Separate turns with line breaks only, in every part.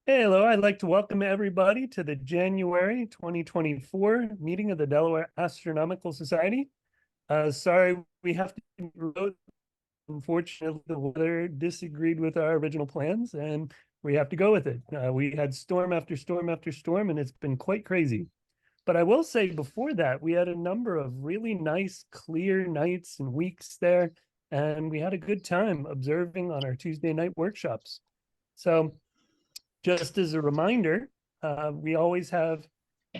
Hey, hello. I'd like to welcome everybody to the January 2024 meeting of the Delaware Astronomical Society. Sorry, we have to be remote. Unfortunately, the weather disagreed with our original plans, and we have to go with it. We had storm after storm after storm, and it's been quite crazy. But I will say before that, we had a number of really nice, clear nights and weeks there, and we had a good time observing on our Tuesday night workshops. So just as a reminder, we always have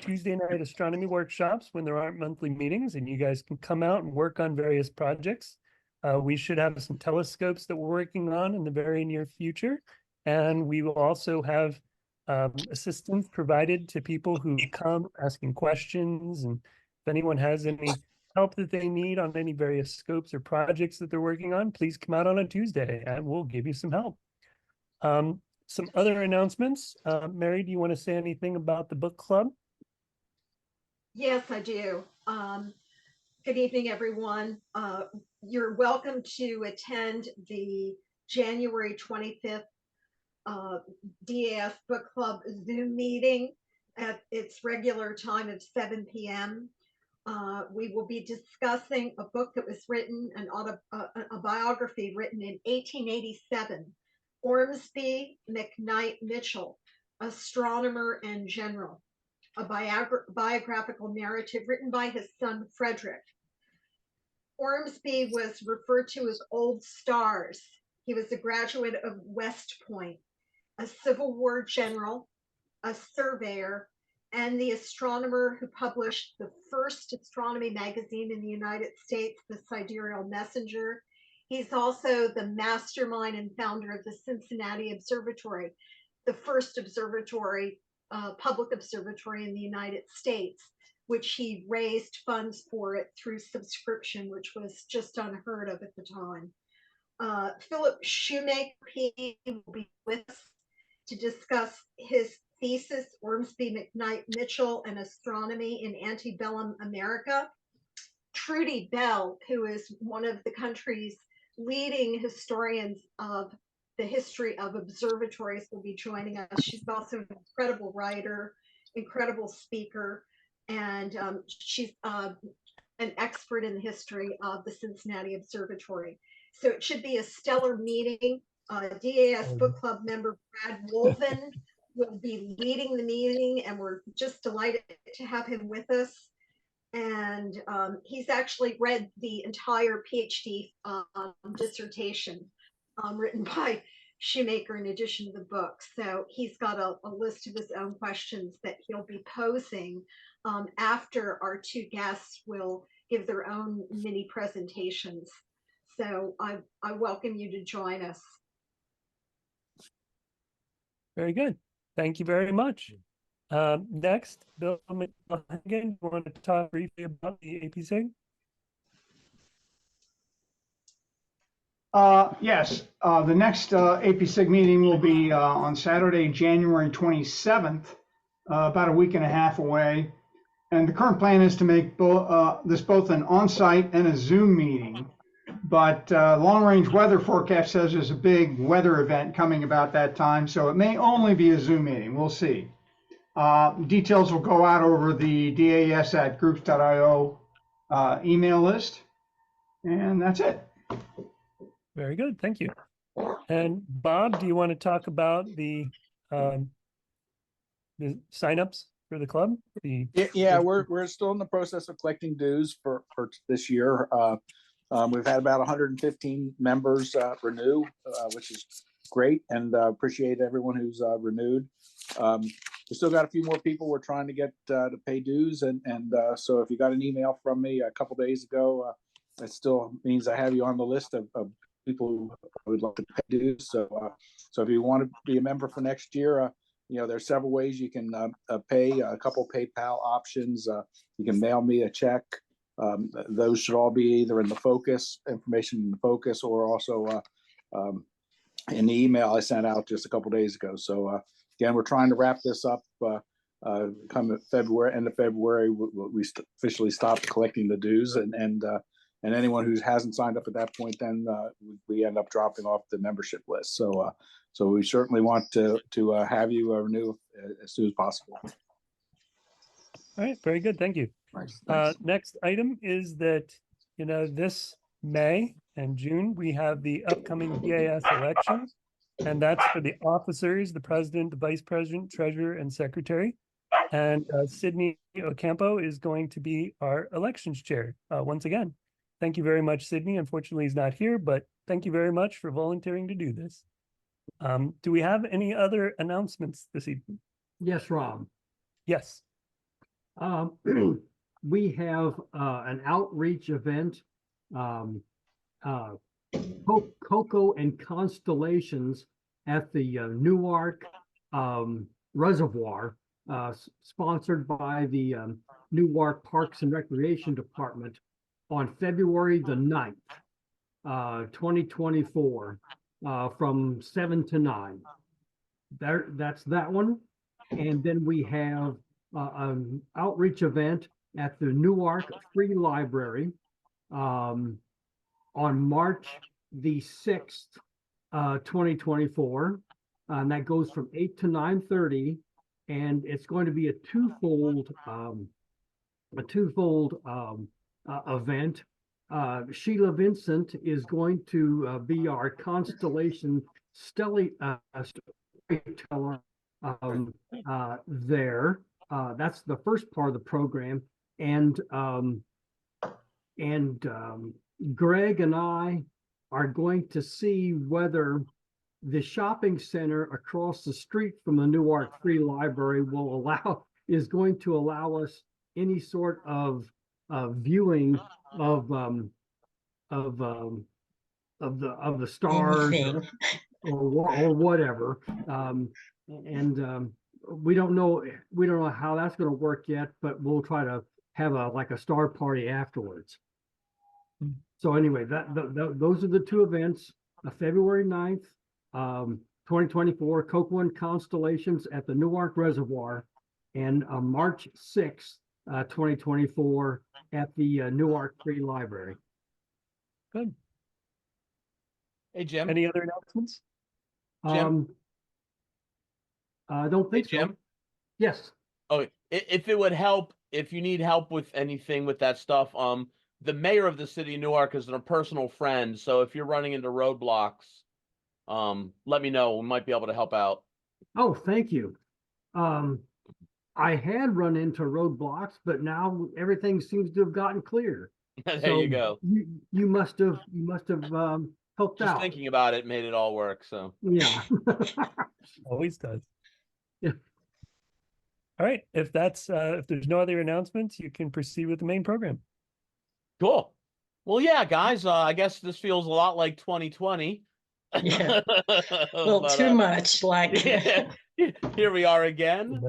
Tuesday night astronomy workshops when there aren't monthly meetings, and you guys can come out and work on various projects. We should have some telescopes that we're working on in the very near future, and we will also have assistance provided to people who come asking questions, and if anyone has any help that they need on any various scopes or projects that they're working on, please come out on a Tuesday and we'll give you some help. Some other announcements. Mary, do you want to say anything about the book club?
Yes, I do. Good evening, everyone. You're welcome to attend the January 25th DAS Book Club Zoom meeting at its regular time of 7 p.m. We will be discussing a book that was written, a biography written in 1887, Ormsby McKnight Mitchell, astronomer and general, a biographical narrative written by his son Frederick. Ormsby was referred to as Old Stars. He was a graduate of West Point, a Civil War general, a surveyor, and the astronomer who published the first astronomy magazine in the United States, the Sidereal Messenger. He's also the mastermind and founder of the Cincinnati Observatory, the first observatory, public observatory in the United States, which he raised funds for it through subscription, which was just unheard of at the time. Philip Shoemaker will be with us to discuss his thesis, Ormsby McKnight Mitchell and Astronomy in Antebellum America. Trudy Bell, who is one of the country's leading historians of the history of observatories, will be joining us. She's also an incredible writer, incredible speaker, and she's an expert in the history of the Cincinnati Observatory. So it should be a stellar meeting. DAS Book Club member Brad Wolven will be leading the meeting, and we're just delighted to have him with us. And he's actually read the entire PhD dissertation written by Shoemaker in addition to the book. So he's got a list of his own questions that he'll be posing after our two guests will give their own mini presentations. So I welcome you to join us.
Very good. Thank you very much. Next, Bill McLaughlin, you want to talk briefly about the APSIG?
Yes, the next APSIG meeting will be on Saturday, January 27th, about a week and a half away. And the current plan is to make this both an on-site and a Zoom meeting. But long-range weather forecast says there's a big weather event coming about that time, so it may only be a Zoom meeting. We'll see. Details will go out over the das@groups.io email list. And that's it.
Very good. Thank you. And Bob, do you want to talk about the signups for the club?
Yeah, we're still in the process of collecting dues for this year. We've had about 115 members renew, which is great, and appreciate everyone who's renewed. We still got a few more people we're trying to get to pay dues, and so if you got an email from me a couple days ago, that still means I have you on the list of people who would like to pay dues. So if you want to be a member for next year, there's several ways you can pay. A couple PayPal options. You can mail me a check. Those should all be either in the focus, information in the focus, or also in the email I sent out just a couple days ago. So again, we're trying to wrap this up. Come February, end of February, we officially stopped collecting the dues, and anyone who hasn't signed up at that point, then we end up dropping off the membership list. So we certainly want to have you renew as soon as possible.
All right, very good. Thank you.
Nice.
Next item is that, this May and June, we have the upcoming BAS election, and that's for the officers, the president, the vice president, treasurer, and secretary. And Sydney Ocampo is going to be our elections chair once again. Thank you very much, Sydney. Unfortunately, he's not here, but thank you very much for volunteering to do this. Do we have any other announcements this evening?
Yes, Rob.
Yes.
We have an outreach event, Cocoa and Constellations at the Newark Reservoir, sponsored by the Newark Parks and Recreation Department on February the 9th, 2024, from 7 to 9. That's that one. And then we have an outreach event at the Newark Free Library on March the 6th, 2024. And that goes from 8 to 9:30. And it's going to be a twofold event. Sheila Vincent is going to be our constellation storyteller there. That's the first part of the program, and Greg and I are going to see whether the shopping center across the street from the Newark Free Library is going to allow us any sort of viewing of the stars or whatever. We don't know how that's going to work yet, but we'll try to have a star party afterwards. So anyway, those are the two events. February 9th, 2024, Cocoa and Constellations at the Newark Reservoir, and March 6th, 2024 at the Newark Free Library.
Good.
Hey, Jim.
Any other announcements?
Jim?
I don't think
Hey, Jim?
so. Yes.
Oh, if it would help, if you need help with anything with that stuff, the mayor of the city of Newark is a personal friend. So if you're running into roadblocks, let me know. We might be able to help out.
Oh, thank you. I had run into roadblocks, but now everything seems to have gotten clear.
There you go.
You must have helped
Just
out.
thinking about it made it all work. So
Yeah.
Always does.
Yeah.
All right. If there's no other announcements, you can proceed with the main program.
cool. Well, yeah, guys. I guess this feels a lot like 2020.
Yeah. Well,
But,
too much like.
yeah, here we are again.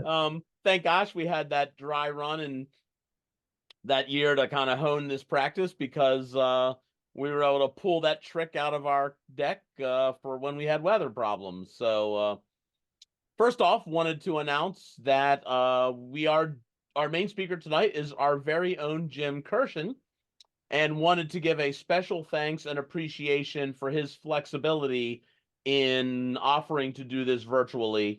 Thank gosh we had that dry run and that year to kind of hone this practice, because we were able to pull that trick out of our deck for when we had weather problems. So first off, wanted to announce that our main speaker tonight is our very own Jim Kerschen, and wanted to give a special thanks and appreciation for his flexibility in offering to do this virtually.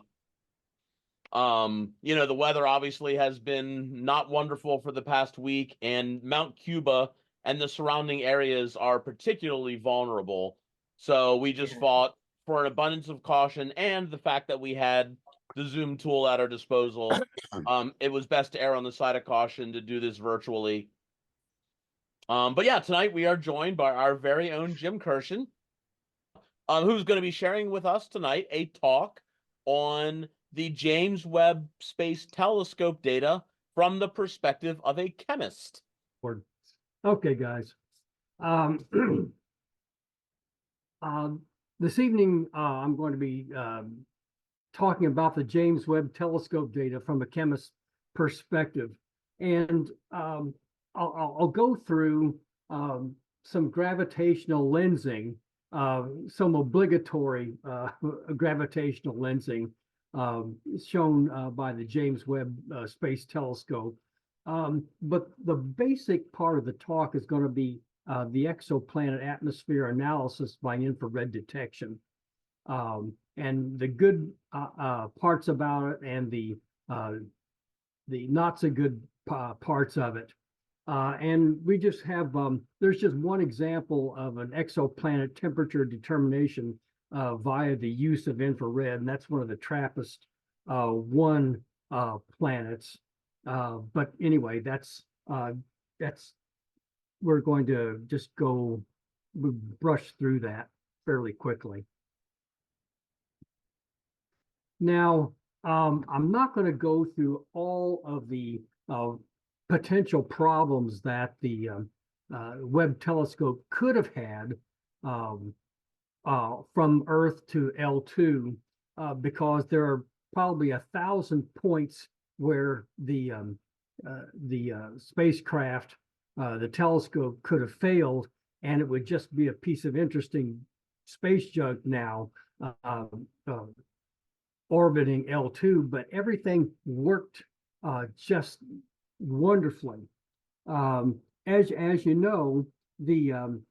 The weather obviously has been not wonderful for the past week, and Mount Cuba and the surrounding areas are particularly vulnerable. So we just fought for an abundance of caution and the fact that we had the Zoom tool at our disposal. It was best to err on the side of caution to do this virtually. But yeah, tonight we are joined by our very own Jim Kerschen, who's going to be sharing with us tonight a talk on the James Webb Space Telescope data from the perspective of a chemist.
Okay, guys. This evening, I'm going to be talking about the James Webb Telescope data from a chemist's perspective. And I'll go through some gravitational lensing, some obligatory gravitational lensing shown by the James Webb Space Telescope. But the basic part of the talk is going to be the exoplanet atmosphere analysis by infrared detection. And the good parts about it and the not so good parts of it. And we just have, there's just one example of an exoplanet temperature determination via the use of infrared, and that's one of the TRAPPIST-1 planets. But anyway, that's we're going to just brush through that fairly quickly. Now, I'm not going to go through all of the potential problems that the Webb telescope could have had from Earth to L2 because there are probably 1,000 points where the spacecraft, the telescope could have failed, and it would just be a piece of interesting space junk now orbiting L2, but everything worked just wonderfully. As you know, the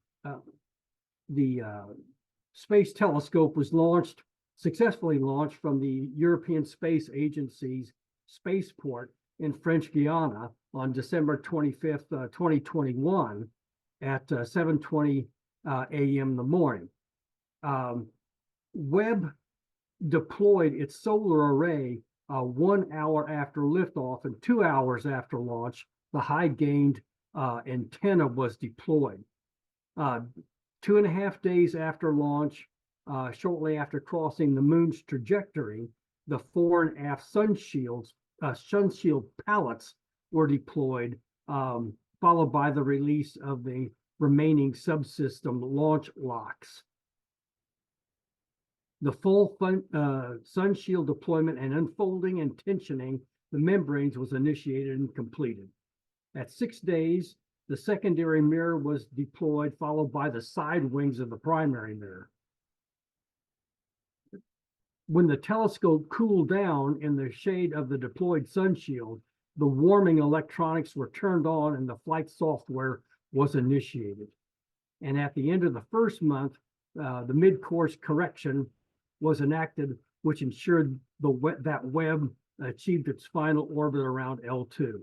Space Telescope was successfully launched from the European Space Agency's spaceport in French Guiana on December 25th, 2021 at 7:20 a.m. in the morning. Webb deployed its solar array 1 hour after liftoff, and 2 hours after launch, the high-gained antenna was deployed. 2.5 days after launch, shortly after crossing the moon's trajectory, the fore and aft sun shield pallets were deployed, followed by the release of the remaining subsystem launch locks. The full sun shield deployment and unfolding and tensioning the membranes was initiated and completed. At 6 days, the secondary mirror was deployed, followed by the side wings of the primary mirror. When the telescope cooled down in the shade of the deployed sun shield, the warming electronics were turned on and the flight software was initiated. And at the end of the first month, the mid-course correction was enacted, which ensured that Webb achieved its final orbit around L2.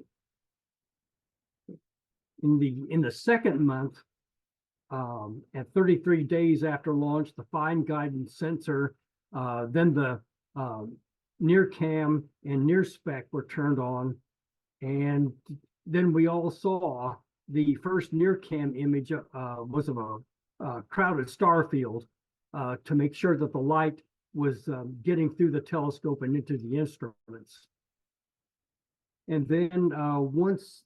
In the second month, at 33 days after launch, the fine guidance sensor, then the near cam and near spec were turned on, and then we all saw the first near cam image was of a crowded star field to make sure that the light was getting through the telescope and into the instruments. And then once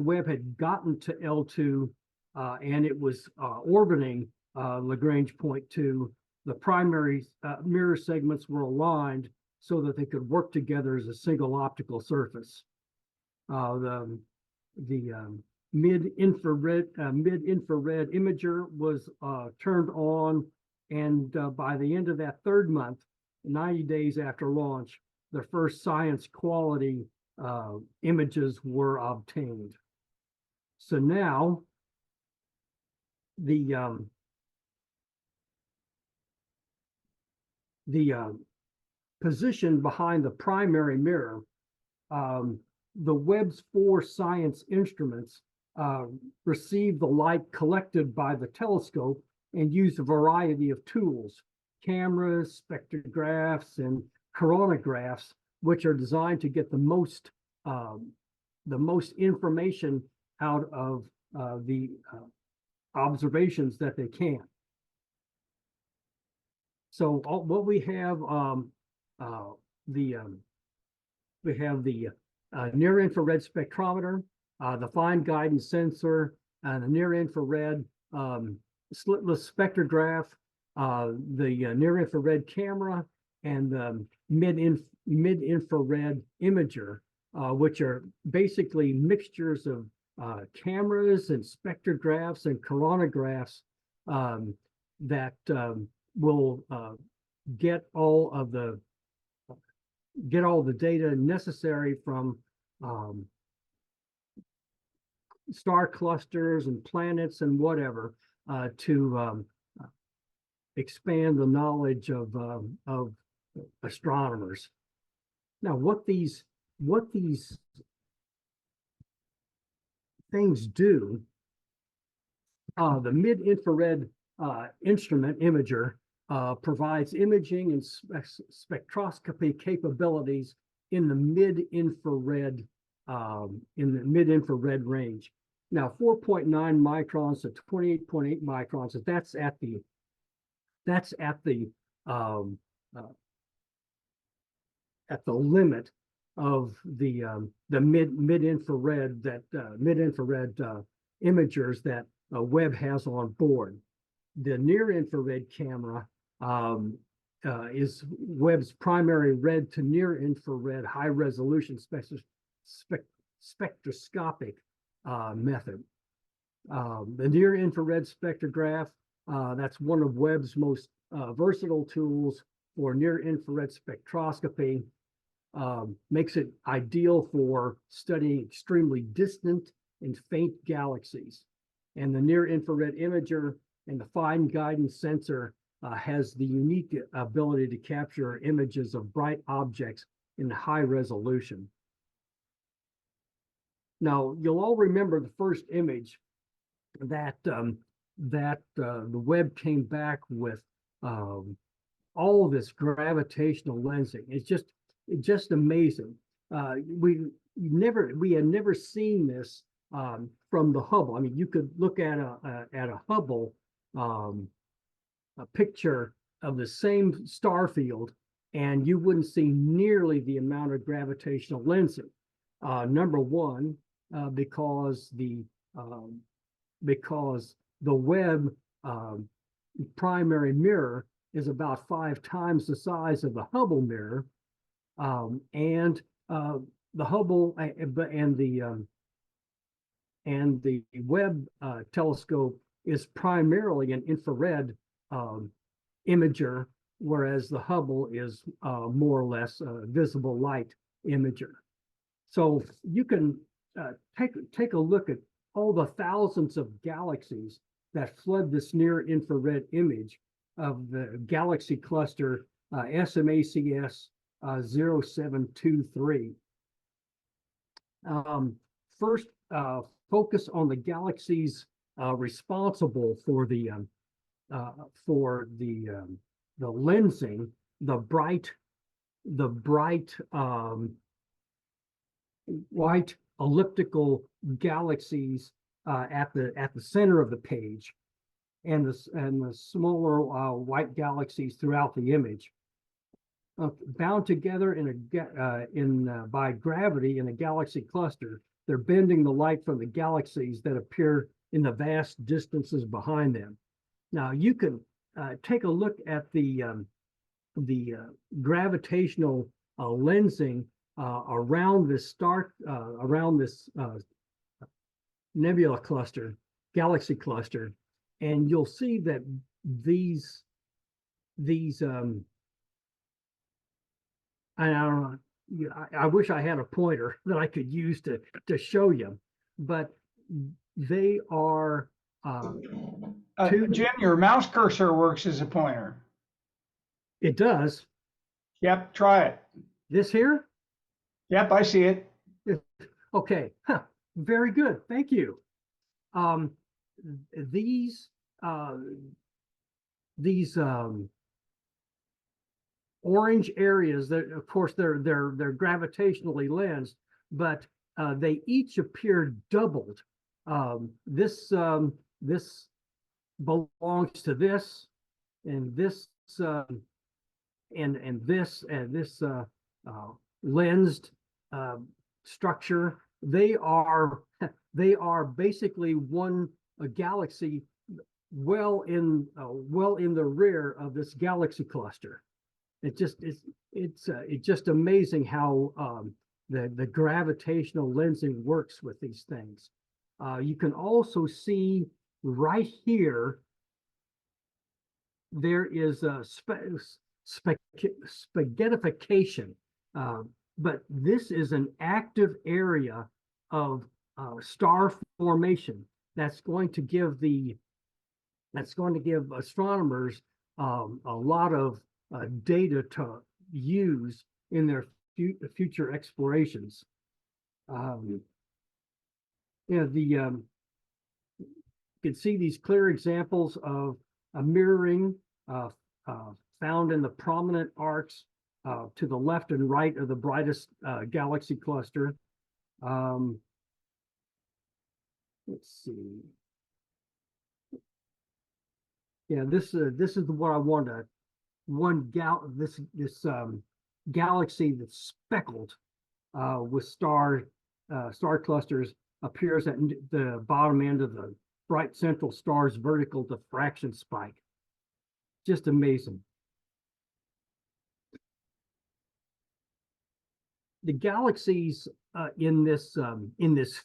Webb had gotten to L2 and it was orbiting Lagrange point 2, the primary mirror segments were aligned so that they could work together as a single optical surface. The mid-infrared imager was turned on, and by the end of that third month, 90 days after launch, the first science quality images were obtained. So now the position behind the primary mirror, the Webb's 4 science instruments receive the light collected by the telescope and use a variety of tools, cameras, spectrographs, and coronagraphs, which are designed to get the most information out of the observations that they can. So what we have, we have the near-infrared spectrometer, the fine guidance sensor, the near-infrared slitless spectrograph, the near-infrared camera, and the mid-infrared imager, which are basically mixtures of cameras and spectrographs and coronagraphs that will get all the data necessary from star clusters and planets and whatever to expand the knowledge of astronomers. Now, what these things do, the mid-infrared instrument imager provides imaging and spectroscopy capabilities in the mid-infrared range. Now, 4.9 microns to 28.8 microns. That's at the limit of the mid-infrared imagers that Webb has on board. The near-infrared camera is Webb's primary red to near-infrared high-resolution spectroscopic method. The near-infrared spectrograph, that's one of Webb's most versatile tools for near-infrared spectroscopy. Makes it ideal for studying extremely distant and faint galaxies. And the near-infrared imager and the fine guidance sensor has the unique ability to capture images of bright objects in high resolution. Now, you'll all remember the first image that the Webb came back with all this gravitational lensing. It's just amazing. We had never seen this from the Hubble. I mean, you could look at a Hubble a picture of the same star field, and you wouldn't see nearly the amount of gravitational lensing. Number one, because the Webb primary mirror is about 5 times the size of the Hubble mirror, and the Hubble and the Webb telescope is primarily an infrared imager, whereas the Hubble is more or less a visible light imager. So you can take a look at all the thousands of galaxies that flood this near-infrared image of the galaxy cluster SMACS 0723. First, focus on the galaxies responsible for the lensing, the bright white elliptical galaxies at the center of the page, and the smaller white galaxies throughout the image, bound together by gravity in a galaxy cluster. They're bending the light from the galaxies that appear in the vast distances behind them. Now you can take a look at the gravitational lensing around this nebula cluster, galaxy cluster, and you'll see that these I wish I had a pointer that I could use to show you, but they are
Jim, your mouse cursor works as a pointer.
It does.
Yep, try it.
This here?
Yep, I see it.
Okay, very good. Thank you. These orange areas, that of course they're gravitationally lensed, but they each appear doubled. This belongs to this, and this and this lensed structure. They are basically a galaxy well in the rear of this galaxy cluster. It's just amazing how the gravitational lensing works with these things. You can also see right here there is a spaghettification, but this is an active area of star formation that's going to give astronomers a lot of data to use in their future explorations. You can see these clear examples of a mirroring found in the prominent arcs to the left and right of the brightest galaxy cluster. Let's see. Yeah, this is what I wanted. This galaxy that's speckled with star clusters appears at the bottom end of the bright central star's vertical diffraction spike. Just amazing. The galaxies in this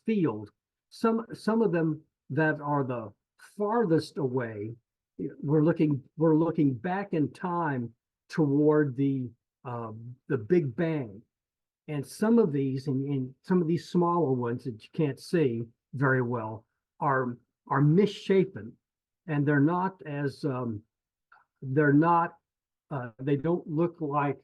field, some of them that are the farthest away, we're looking back in time toward the Big Bang, and some of these and some of these smaller ones that you can't see very well are misshapen, and they're not they don't look like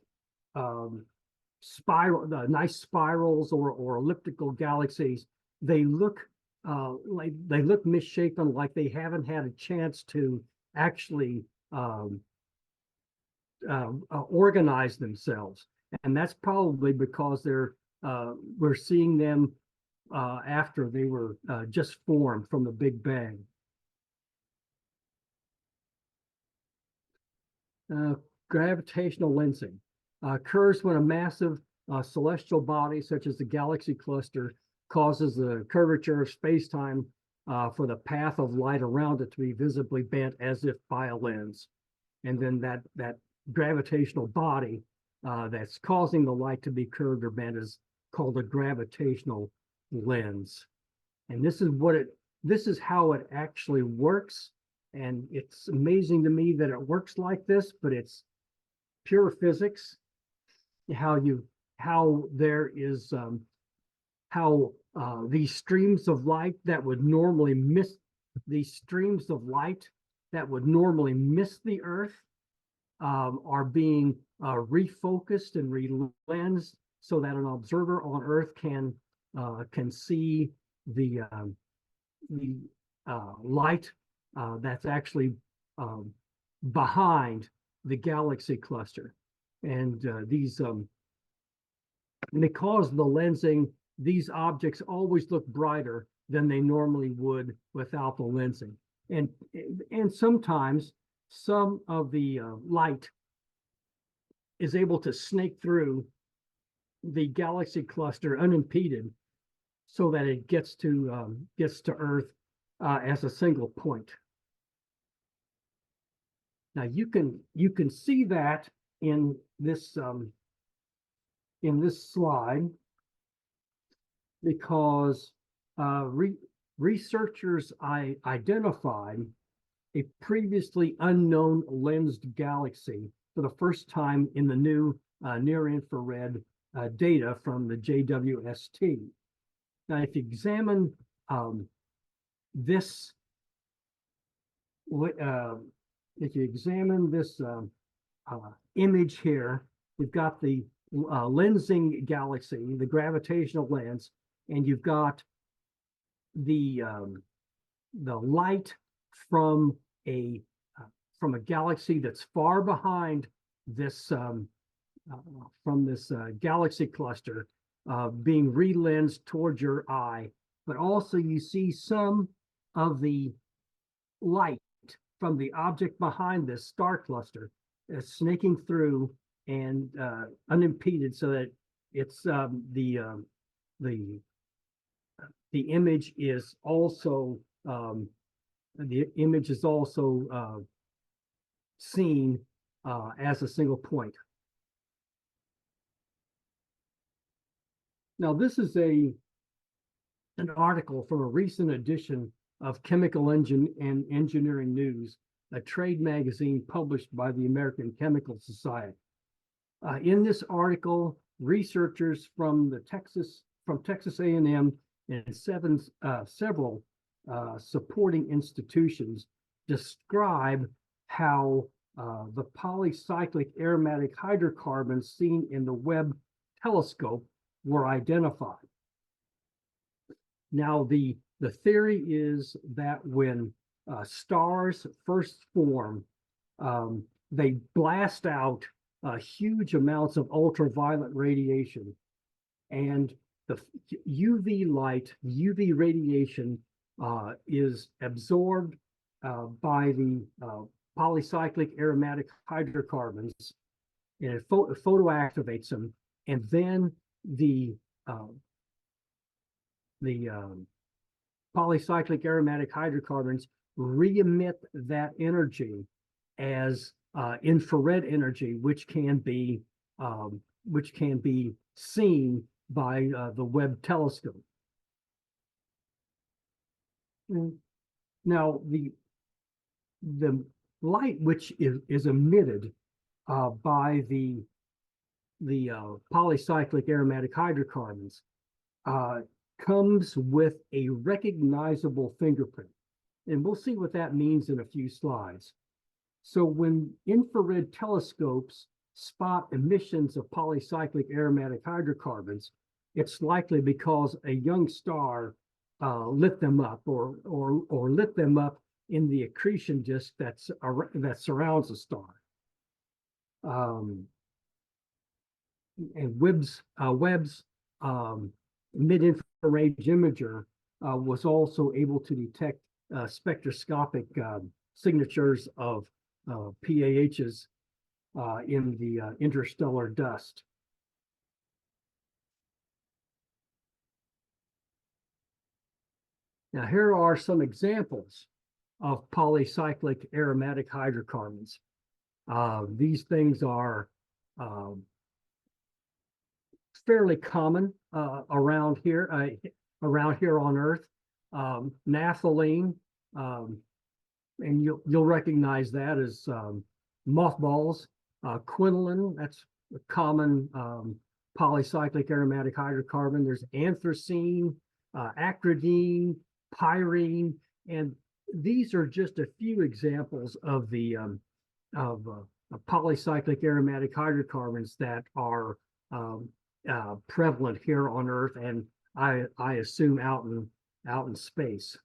nice spirals or elliptical galaxies. They look misshapen, like they haven't had a chance to actually organize themselves, and that's probably because we're seeing them after they were just formed from the Big Bang. Gravitational lensing occurs when a massive celestial body, such as the galaxy cluster, causes the curvature of space-time for the path of light around it to be visibly bent as if by a lens. And then that gravitational body that's causing the light to be curved or bent is called a gravitational lens. And this is how it actually works. And it's amazing to me that it works like this, but it's pure physics. How these streams of light that would normally miss the Earth are being refocused and relensed so that an observer on Earth can see the light that's actually behind the galaxy cluster. And because of the lensing, these objects always look brighter than they normally would without the lensing. And sometimes some of the light is able to snake through the galaxy cluster unimpeded, so that it gets to Earth as a single point. Now you can see that in this slide, because researchers identified a previously unknown lensed galaxy for the first time in the new near-infrared data from the JWST. Now, if you examine this image here, you've got the lensing galaxy, the gravitational lens, and you've got the light from a galaxy that's far behind this from this galaxy cluster being relensed towards your eye, but also you see some of the light from the object behind this star cluster snaking through and unimpeded, so that it's the image is also seen as a single point. Now, this is an article from a recent edition of Chemical and Engineering News, a trade magazine published by the American Chemical Society. In this article, researchers from Texas A&M and several supporting institutions describe how the polycyclic aromatic hydrocarbons seen in the Webb telescope were identified. Now, the theory is that when stars first form, they blast out huge amounts of ultraviolet radiation, and the UV light, UV radiation is absorbed by the polycyclic aromatic hydrocarbons, and it photoactivates them, and then the polycyclic aromatic hydrocarbons re-emit that energy as infrared energy, which can be seen by the Webb telescope. Now, the light which is emitted by the polycyclic aromatic hydrocarbons comes with a recognizable fingerprint. And we'll see what that means in a few slides. So when infrared telescopes spot emissions of polycyclic aromatic hydrocarbons, it's likely because a young star lit them up or lit them up in the accretion disk that surrounds the star. And Webb's mid-infrared imager was also able to detect spectroscopic signatures of PAHs in the interstellar dust. Now, here are some examples of polycyclic aromatic hydrocarbons. These things are fairly common around here on Earth. Naphthalene, and you'll recognize that as mothballs. Quinoline, that's a common polycyclic aromatic hydrocarbon. There's anthracene, acridine, pyrene, and these are just a few examples of the polycyclic aromatic hydrocarbons that are prevalent here on Earth, and I assume out in space.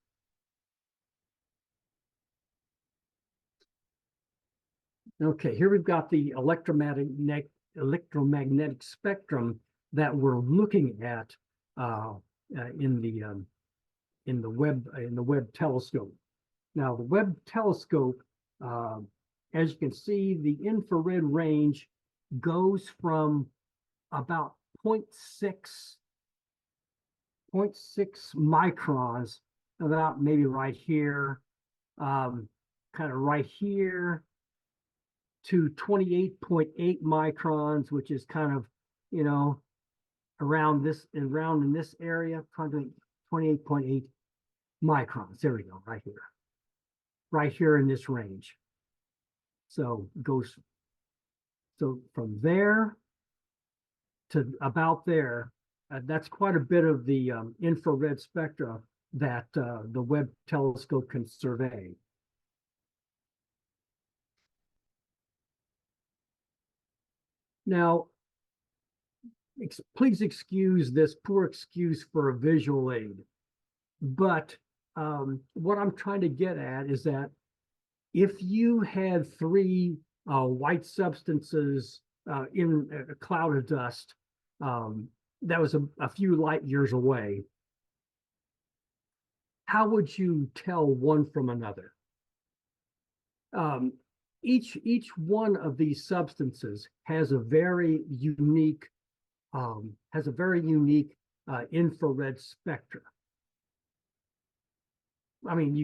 Okay, here we've got the electromagnetic spectrum that we're looking at in the Webb telescope. Now, the Webb telescope, as you can see, the infrared range goes from about 0.6 microns, about maybe right here, kind of right here, to 28.8 microns, which is kind of, around in this area, 28.8 microns. There we go, right here in this range. So it goes, so from there to about there, that's quite a bit of the infrared spectra that the Webb telescope can survey. Now, please excuse this poor excuse for a visual aid, but what I'm trying to get at is that if you had three white substances in a cloud of dust that was a few light years away, how would you tell one from another? Each one of these substances has a very unique infrared spectra. I mean,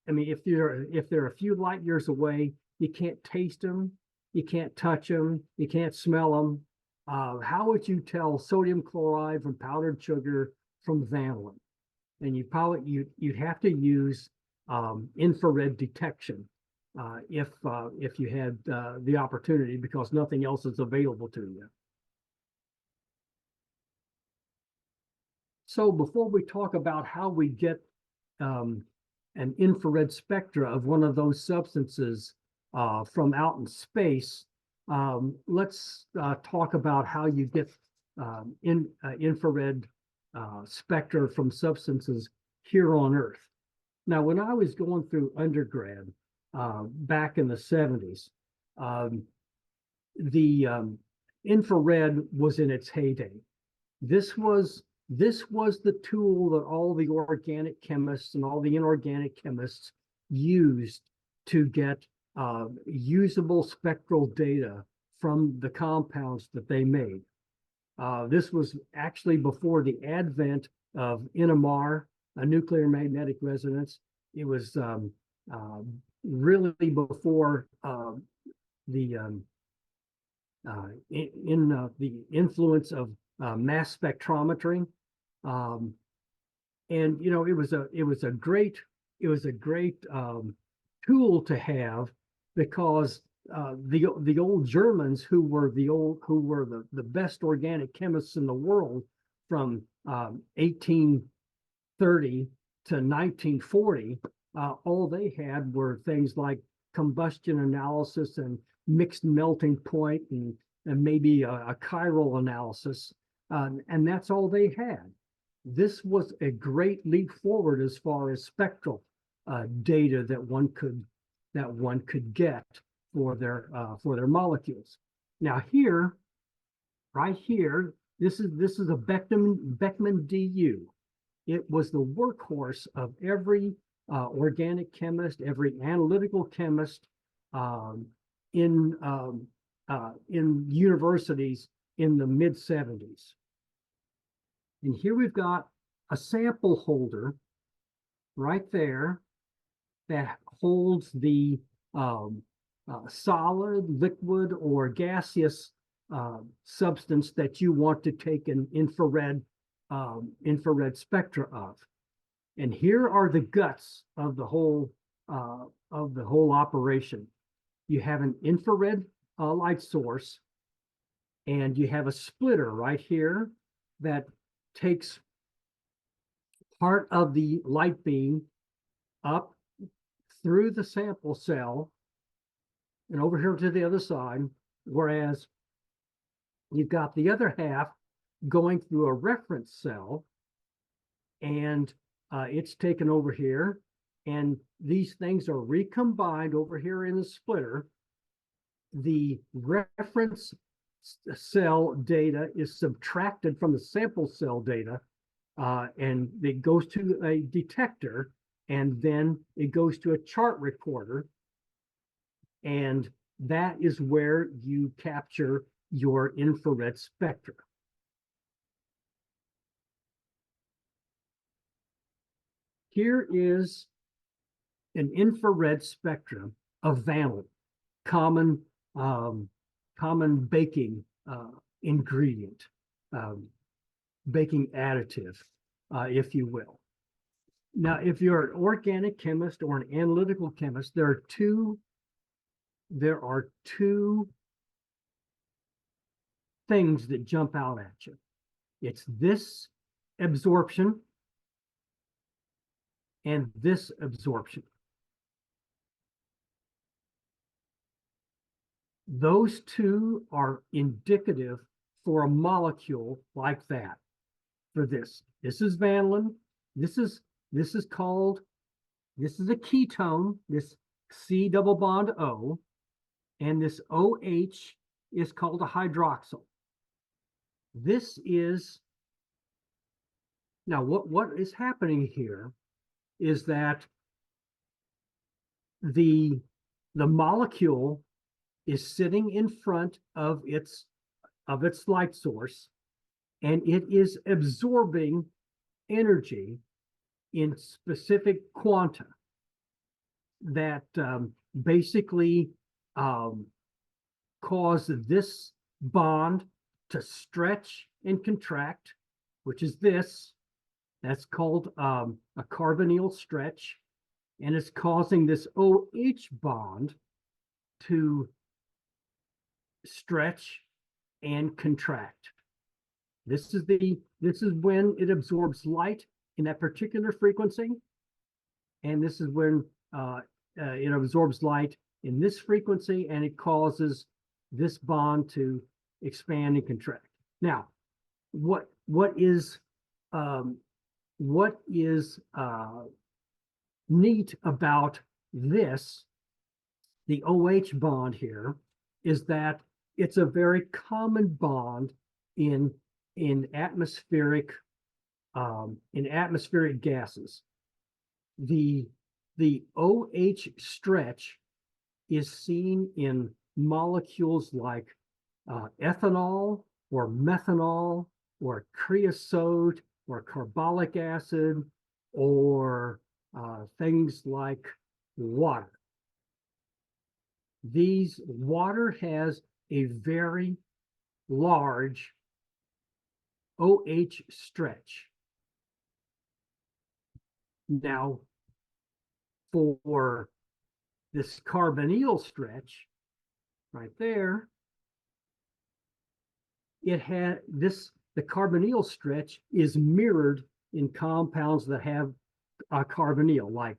if they're a few light years away, you can't taste them, you can't touch them, you can't smell them. How would you tell sodium chloride from powdered sugar from vanillin? And you'd have to use infrared detection if you had the opportunity, because nothing else is available to you. So before we talk about how we get an infrared spectra of one of those substances from out in space, let's talk about how you get infrared spectra from substances here on Earth. Now, when I was going through undergrad back in the 70s, the infrared was in its heyday. This was the tool that all the organic chemists and all the inorganic chemists used to get usable spectral data from the compounds that they made. This was actually before the advent of NMR, a nuclear magnetic resonance. It was really before the influence of mass spectrometry, and you know, it was a great tool to have, because the old Germans, who were the best organic chemists in the world from 1830 to 1940, all they had were things like combustion analysis and mixed melting point and maybe a chiral analysis, and that's all they had. This was a great leap forward as far as spectral data that one could get for their molecules. Now here, right here, this is a Beckman DU. It was the workhorse of every organic chemist, every analytical chemist in universities in the mid-70s. And here we've got a sample holder right there that holds the solid, liquid, or gaseous substance that you want to take an infrared spectra of. And here are the guts of the whole operation. You have an infrared light source, and you have a splitter right here that takes part of the light beam up through the sample cell and over here to the other side, whereas you've got the other half going through a reference cell, and it's taken over here, and these things are recombined over here in the splitter. The reference cell data is subtracted from the sample cell data, and it goes to a detector, and then it goes to a chart recorder, and that is where you capture your infrared spectra. Here is an infrared spectrum of vanillin, common baking ingredient, baking additive, if you will. Now, if you're an organic chemist or an analytical chemist, there are two things that jump out at you. It's this absorption and this absorption. Those two are indicative for a molecule like that. For this is vanillin. This is a ketone, this C double bond O, and this OH is called a hydroxyl. This is, now what is happening here is that the molecule is sitting in front of its light source, and it is absorbing energy in specific quanta that basically cause this bond to stretch and contract, which is this. That's called a carbonyl stretch, and it's causing this OH bond to stretch and contract. This is when it absorbs light in that particular frequency, and this is when it absorbs light in this frequency, and it causes this bond to expand and contract. Now, what is neat about this, the OH bond here, is that it's a very common bond in atmospheric gases. The OH stretch is seen in molecules like ethanol or methanol or creosote or carbolic acid or things like water. Water has a very large OH stretch. Now, for this carbonyl stretch right there, the carbonyl stretch is mirrored in compounds that have carbonyl, like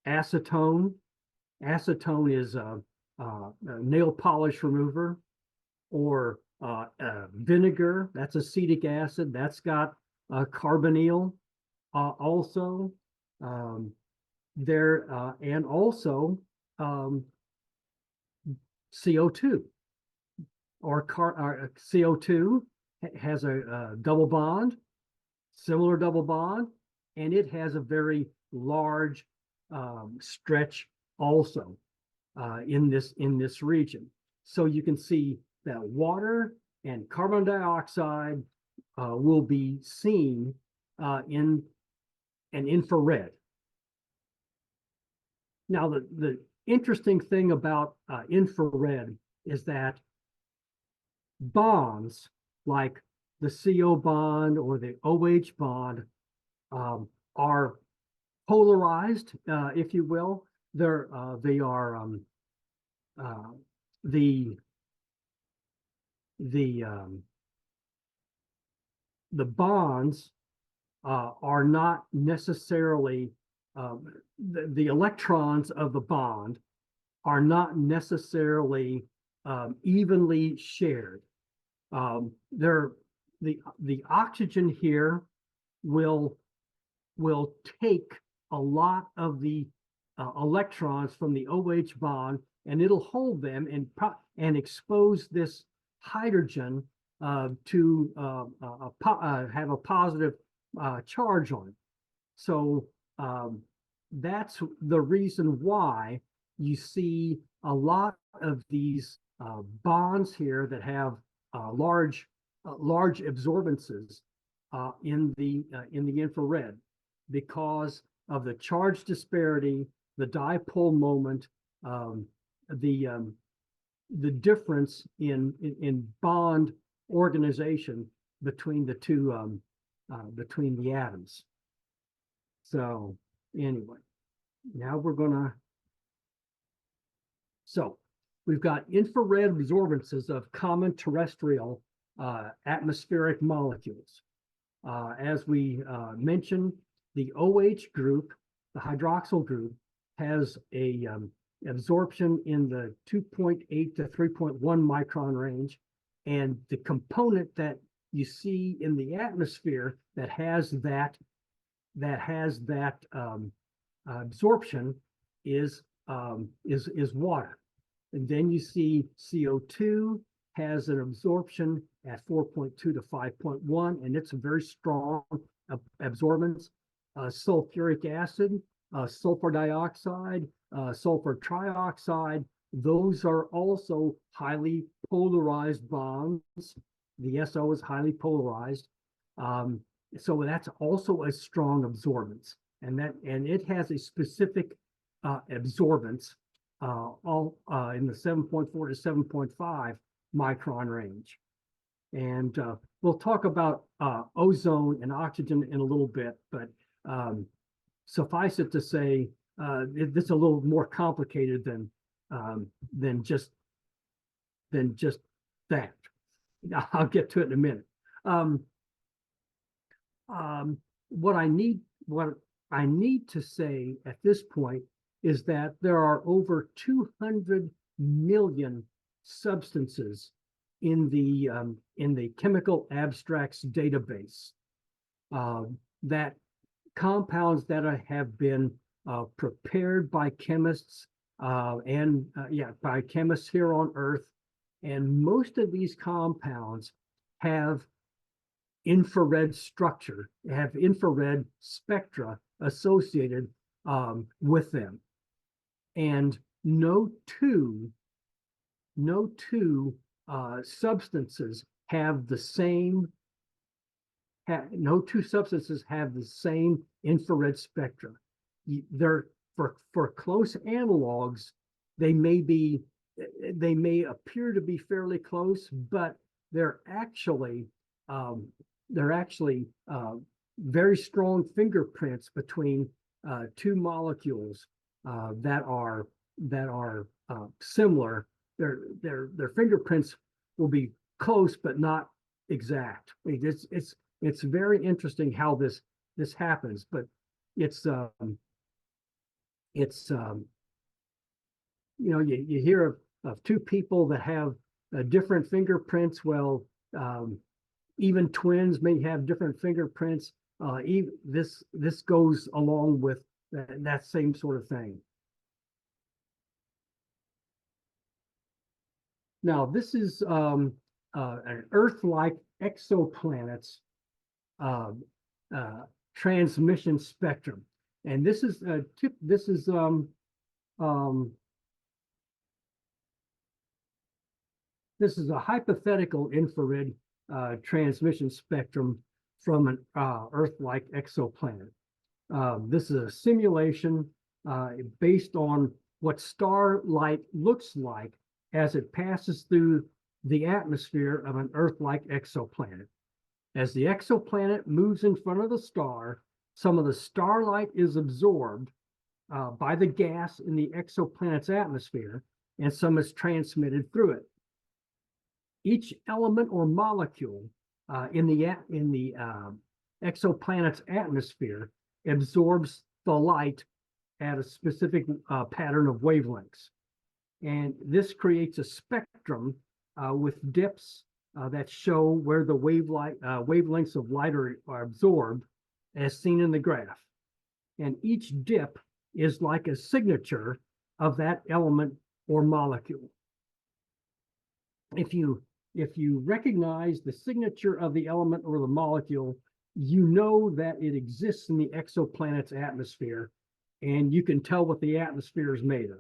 acetone. Acetone is a nail polish remover, or vinegar, that's acetic acid, that's got carbonyl also. And also CO2 or CO2 has a double bond, similar double bond, and it has a very large stretch also in this region. So you can see that water and carbon dioxide will be seen in an infrared. Now, the interesting thing about infrared is that bonds like the CO bond or the OH bond are polarized, if you will. The bonds are not necessarily the electrons of the bond are not necessarily evenly shared. The oxygen here will take a lot of the electrons from the OH bond, and it'll hold them and expose this hydrogen to have a positive charge on it. So that's the reason why you see a lot of these bonds here that have large absorbances in the infrared, because of the charge disparity, the dipole moment, the difference in bond organization between the two between the atoms. So anyway, now we've got infrared absorbances of common terrestrial atmospheric molecules. As we mentioned, the OH group, the hydroxyl group, has a absorption in the 2.8 to 3.1 micron range, and the component that you see in the atmosphere that has that absorption is water. And then you see CO2 has an absorption at 4.2 to 5.1, and it's a very strong absorbance. Sulfuric acid, sulfur dioxide, sulfur trioxide, those are also highly polarized bonds. The SO is highly polarized. So that's also a strong absorbance, and it has a specific absorbance all in the 7.4 to 7.5 micron range. And we'll talk about ozone and oxygen in a little bit, but suffice it to say, it's a little more complicated than just that. I'll get to it in a minute. What I need to say at this point is that there are over 200 million substances in the chemical abstracts database, that compounds that have been prepared by chemists by chemists here on Earth, and most of these compounds have infrared structure, have infrared spectra associated with them, and no two substances have the same. No two substances have the same infrared spectra. They're for close analogs, they may appear to be fairly close, but they're actually very strong fingerprints between two molecules that are similar. Their fingerprints will be close but not exact. It's very interesting how this happens, but it's you hear of two people that have different fingerprints. Well, even twins may have different fingerprints. This goes along with that same sort of thing. Now, this is an Earth-like exoplanets transmission spectrum, and this is a hypothetical infrared transmission spectrum from an Earth-like exoplanet. This is a simulation based on what starlight looks like as it passes through the atmosphere of an Earth-like exoplanet. As the exoplanet moves in front of the star, some of the starlight is absorbed by the gas in the exoplanet's atmosphere, and some is transmitted through it. Each element or molecule in the exoplanet's atmosphere absorbs the light at a specific pattern of wavelengths. And this creates a spectrum with dips that show where the wavelengths of light are absorbed, as seen in the graph. And each dip is like a signature of that element or molecule. If you recognize the signature of the element or the molecule, you know that it exists in the exoplanet's atmosphere, and you can tell what the atmosphere is made of.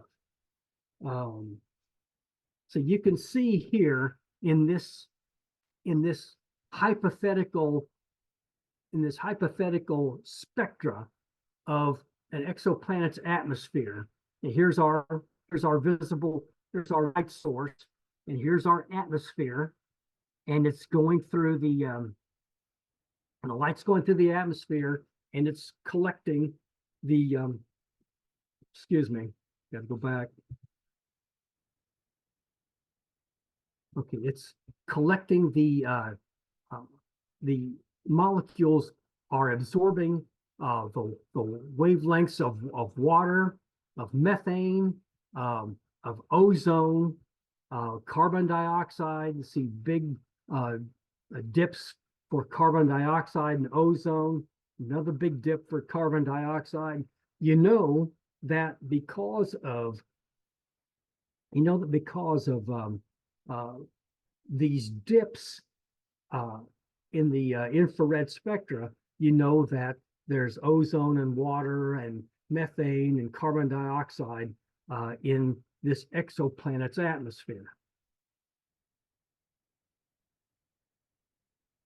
So you can see here in this hypothetical spectra of an exoplanet's atmosphere. And here's our light source, and here's our atmosphere, and it's going through the light's going through the atmosphere, and it's collecting the excuse me, got to go back. Okay, it's collecting the molecules are absorbing the wavelengths of water, of methane, of ozone, carbon dioxide. You see big dips for carbon dioxide and ozone, another big dip for carbon dioxide. You know that because of these dips in the infrared spectra, you know that there's ozone and water and methane and carbon dioxide in this exoplanet's atmosphere.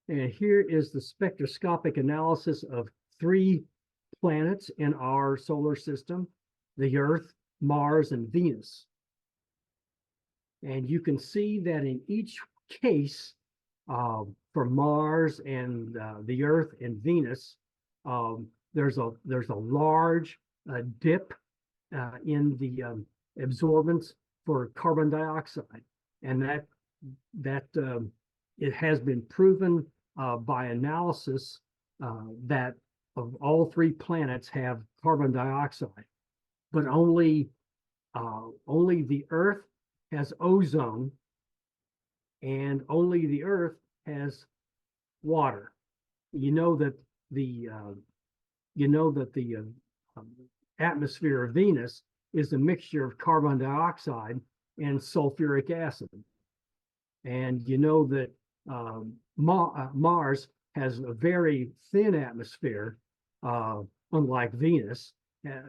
And here is the spectroscopic analysis of 3 planets in our solar system: the Earth, Mars, and Venus. And you can see that in each case, for Mars and the Earth and Venus, there's a large dip in the absorbance for carbon dioxide, and that it has been proven by analysis that of all three planets have carbon dioxide, but only the Earth has ozone, and only the Earth has water. You know that the atmosphere of Venus is a mixture of carbon dioxide and sulfuric acid, and you know that Mars has a very thin atmosphere, unlike Venus.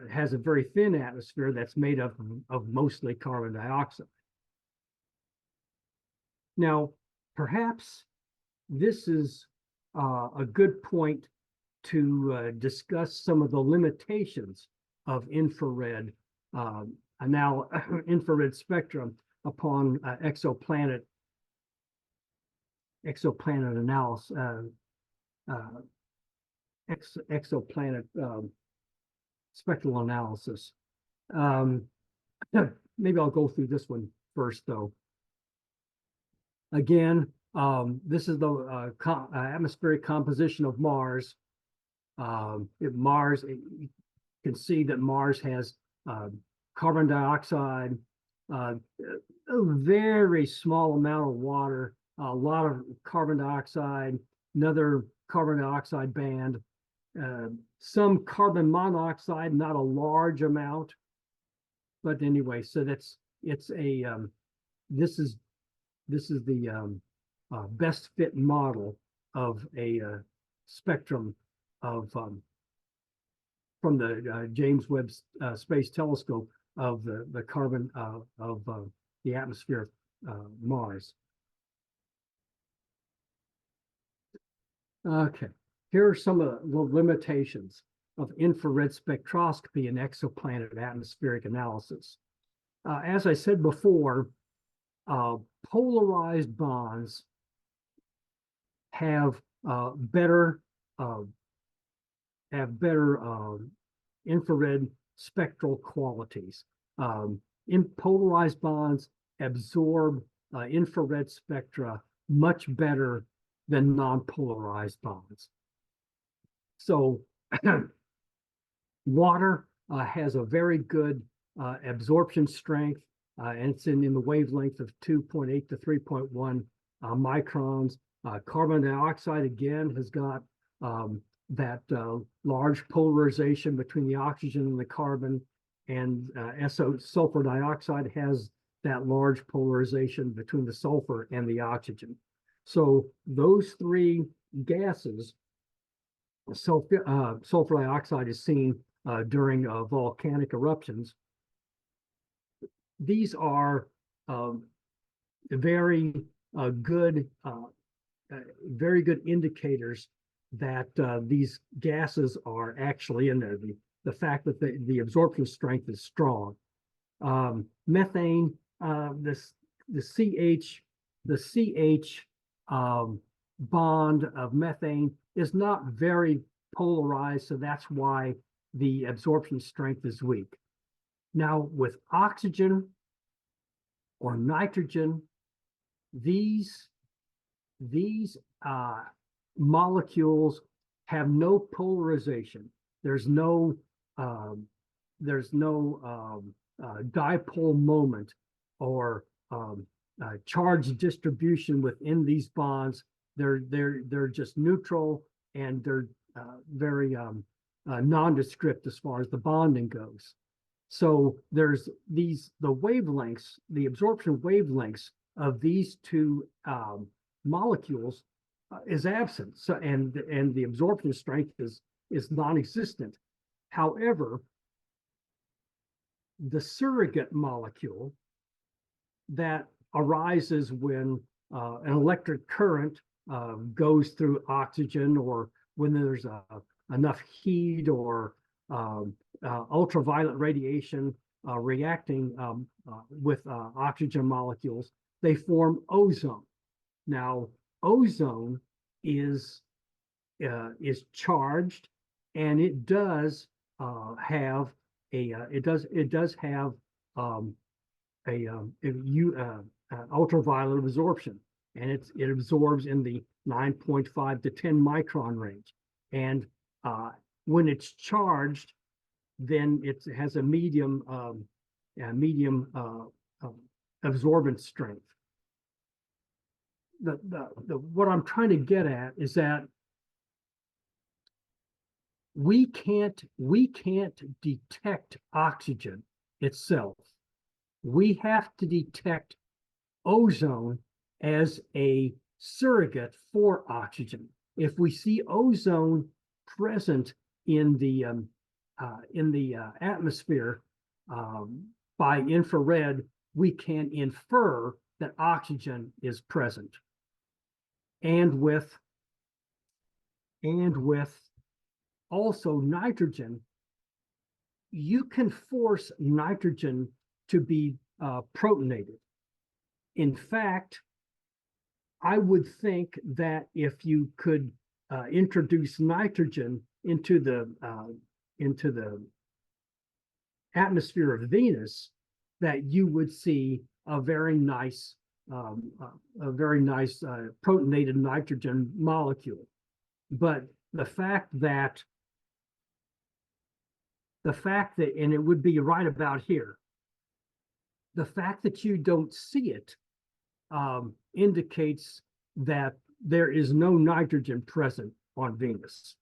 Has a very thin atmosphere that's made up of mostly carbon dioxide. Now, perhaps this is a good point to discuss some of the limitations of infrared infrared spectrum upon exoplanet analysis, exoplanet spectral analysis. Maybe I'll go through this one first, though. Again, this is the atmospheric composition of Mars. You can see that Mars has carbon dioxide, a very small amount of water, a lot of carbon dioxide, another carbon dioxide band, some carbon monoxide, not a large amount, but anyway, so this is the best fit model of a spectrum of from the James Webb Space Telescope of the carbon of the atmosphere of Mars. Okay, here are some of the limitations of infrared spectroscopy and exoplanet atmospheric analysis. As I said before, polarized bonds have better infrared spectral qualities. Polarized bonds absorb infrared spectra much better than non-polarized bonds. So water has a very good absorption strength, and it's in the wavelength of 2.8 to 3.1 microns. Carbon dioxide, again, has got that large polarization between the oxygen and the carbon, and sulfur dioxide has that large polarization between the sulfur and the oxygen. So those three gases, sulfur dioxide is seen during volcanic eruptions. These are very good indicators that these gases are actually in there. The fact that the absorption strength is strong. Methane, the CH bond of methane is not very polarized, so that's why the absorption strength is weak. Now, with oxygen or nitrogen, these molecules have no polarization. There's no dipole moment or charge distribution within these bonds. They're just neutral, and they're very nondescript as far as the bonding goes. So there's the wavelengths, the absorption wavelengths of these two molecules is absent. So and the absorption strength is non-existent. However, the surrogate molecule that arises when an electric current goes through oxygen, or when there's enough heat or ultraviolet radiation reacting with oxygen molecules, they form ozone. Now, ozone is charged, and it does have ultraviolet absorption, and it absorbs in the 9.5 to 10 micron range. And when it's charged, then it has a medium absorbance strength. What I'm trying to get at is that we can't detect oxygen itself. We have to detect ozone as a surrogate for oxygen. If we see ozone present in the atmosphere by infrared, we can infer that oxygen is present. And with also nitrogen, you can force nitrogen to be protonated. In fact, I would think that if you could introduce nitrogen into the atmosphere of Venus, that you would see a very nice protonated nitrogen molecule. But the fact that, and it would be right about here, the fact that you don't see it indicates that there is no nitrogen present on Venus.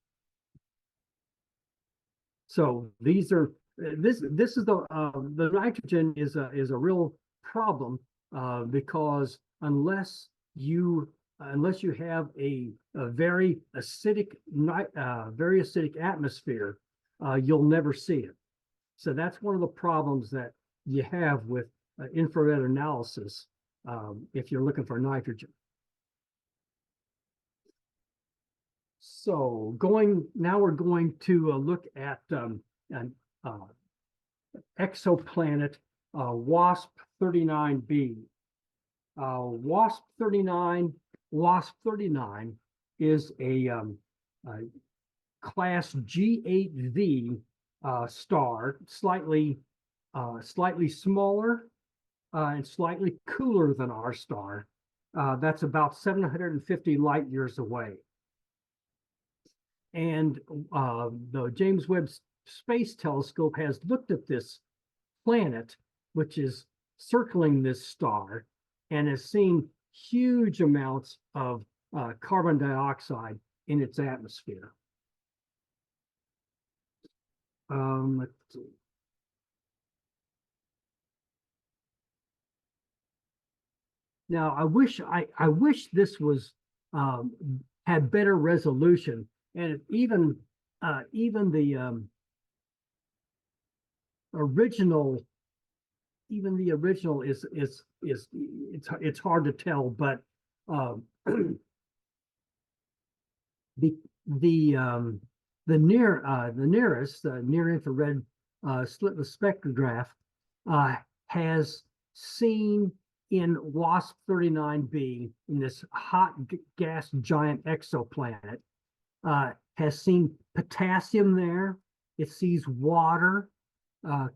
So these are this is the nitrogen is a real problem because unless you have a very acidic atmosphere, you'll never see it. So that's one of the problems that you have with infrared analysis if you're looking for nitrogen. So now we're going to look at an exoplanet WASP 39b. WASP 39 is a class G8V star, slightly smaller and slightly cooler than our star. That's about 750 light years away. And the James Webb Space Telescope has looked at this planet, which is circling this star, and has seen huge amounts of carbon dioxide in its atmosphere. Let's see. Now, I wish this was had better resolution, and even the original is it's hard to tell, but the nearest near infrared slitless spectrograph has seen in WASP 39b, in this hot gas giant exoplanet, has seen potassium there. It sees water,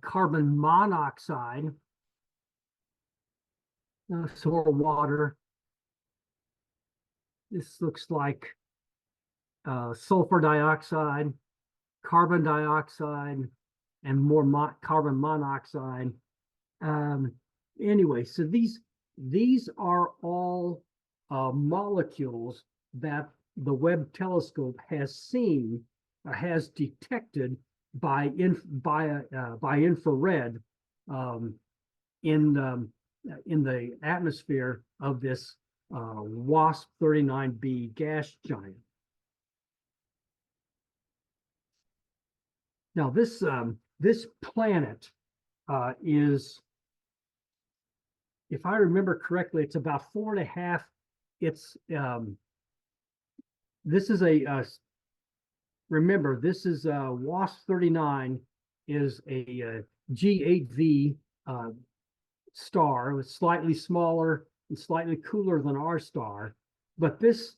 carbon monoxide, soil water. This looks like sulfur dioxide, carbon dioxide, and more carbon monoxide. Anyway, so these are all molecules that the Webb telescope has seen, has detected by infrared in the atmosphere of this WASP 39b gas giant. Now this planet is, if I remember correctly, it's about 4.5. It's this is remember, this is WASP 39 is a G8V star. It's slightly smaller and slightly cooler than our star, but this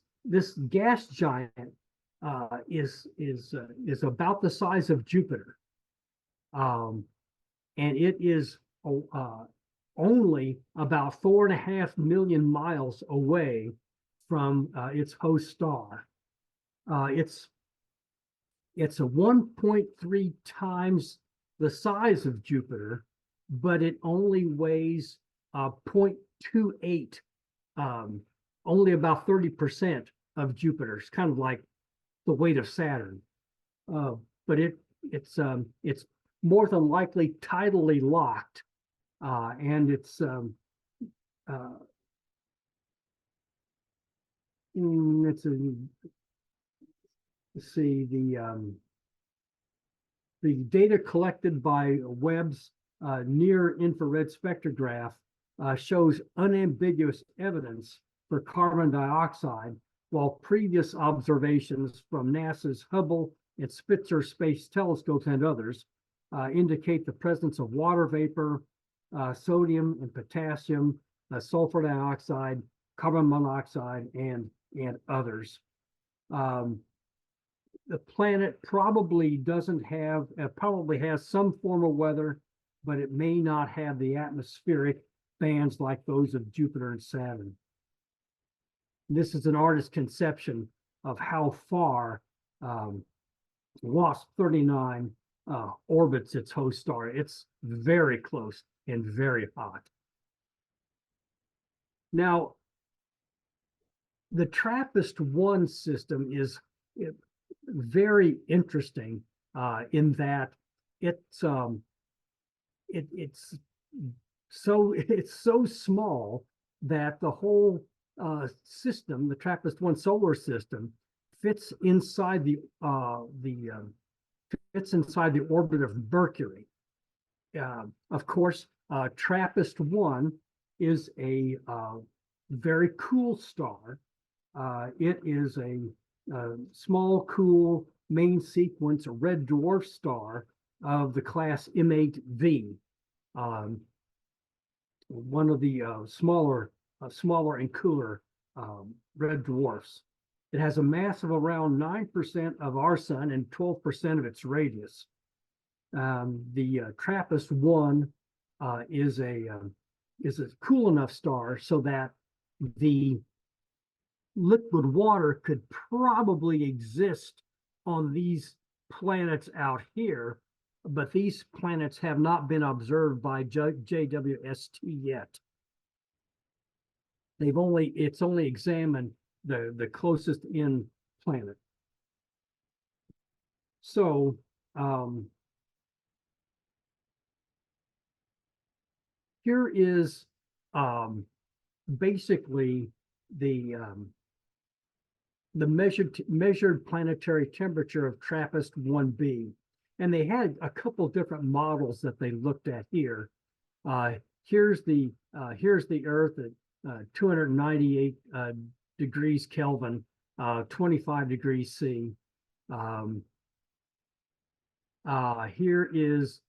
gas giant is about the size of Jupiter, and it is only about 4.5 million miles away from its host star. It's It's a 1.3 times the size of Jupiter, but it only weighs 0.28, only about 30% of Jupiter. It's kind of like the weight of Saturn. But it's more than likely tidally locked, and it's let's see, the data collected by Webb's near-infrared spectrograph shows unambiguous evidence for carbon dioxide, while previous observations from NASA's Hubble and Spitzer Space Telescopes and others indicate the presence of water vapor, sodium and potassium, sulfur dioxide, carbon monoxide, and others. The planet probably doesn't have, probably has some form of weather, but it may not have the atmospheric bands like those of Jupiter and Saturn. This is an artist's conception of how far WASP 39 orbits its host star. It's very close and very hot. Now, the TRAPPIST-1 system is very interesting in that it's so small that the whole system, the TRAPPIST-1 solar system, fits inside the orbit of Mercury. Of course, TRAPPIST-1 is a very cool star. It is a small, cool main sequence, a red dwarf star of the class M8V, one of the smaller and cooler red dwarfs. It has a mass of around 9% of our sun and 12% of its radius. The TRAPPIST-1 is a cool enough star so that the liquid water could probably exist on these planets out here, but these planets have not been observed by JWST yet. It's only examined the closest in planet. So here is basically the measured planetary temperature of TRAPPIST-1b, and they had a couple different models that they looked at here. Here's the Earth at 298 degrees Kelvin, 25 degrees C. Here is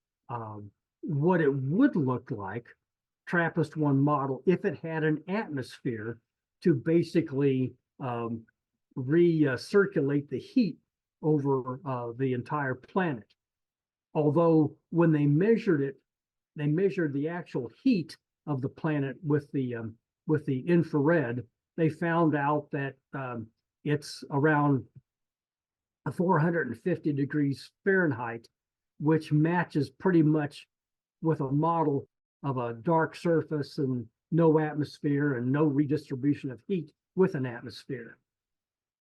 what it would look like, TRAPPIST-1 model, if it had an atmosphere to basically recirculate the heat over the entire planet. Although when they measured it, they measured the actual heat of the planet with the infrared. They found out that it's around 450 degrees Fahrenheit, which matches pretty much with a model of a dark surface and no atmosphere and no redistribution of heat with an atmosphere.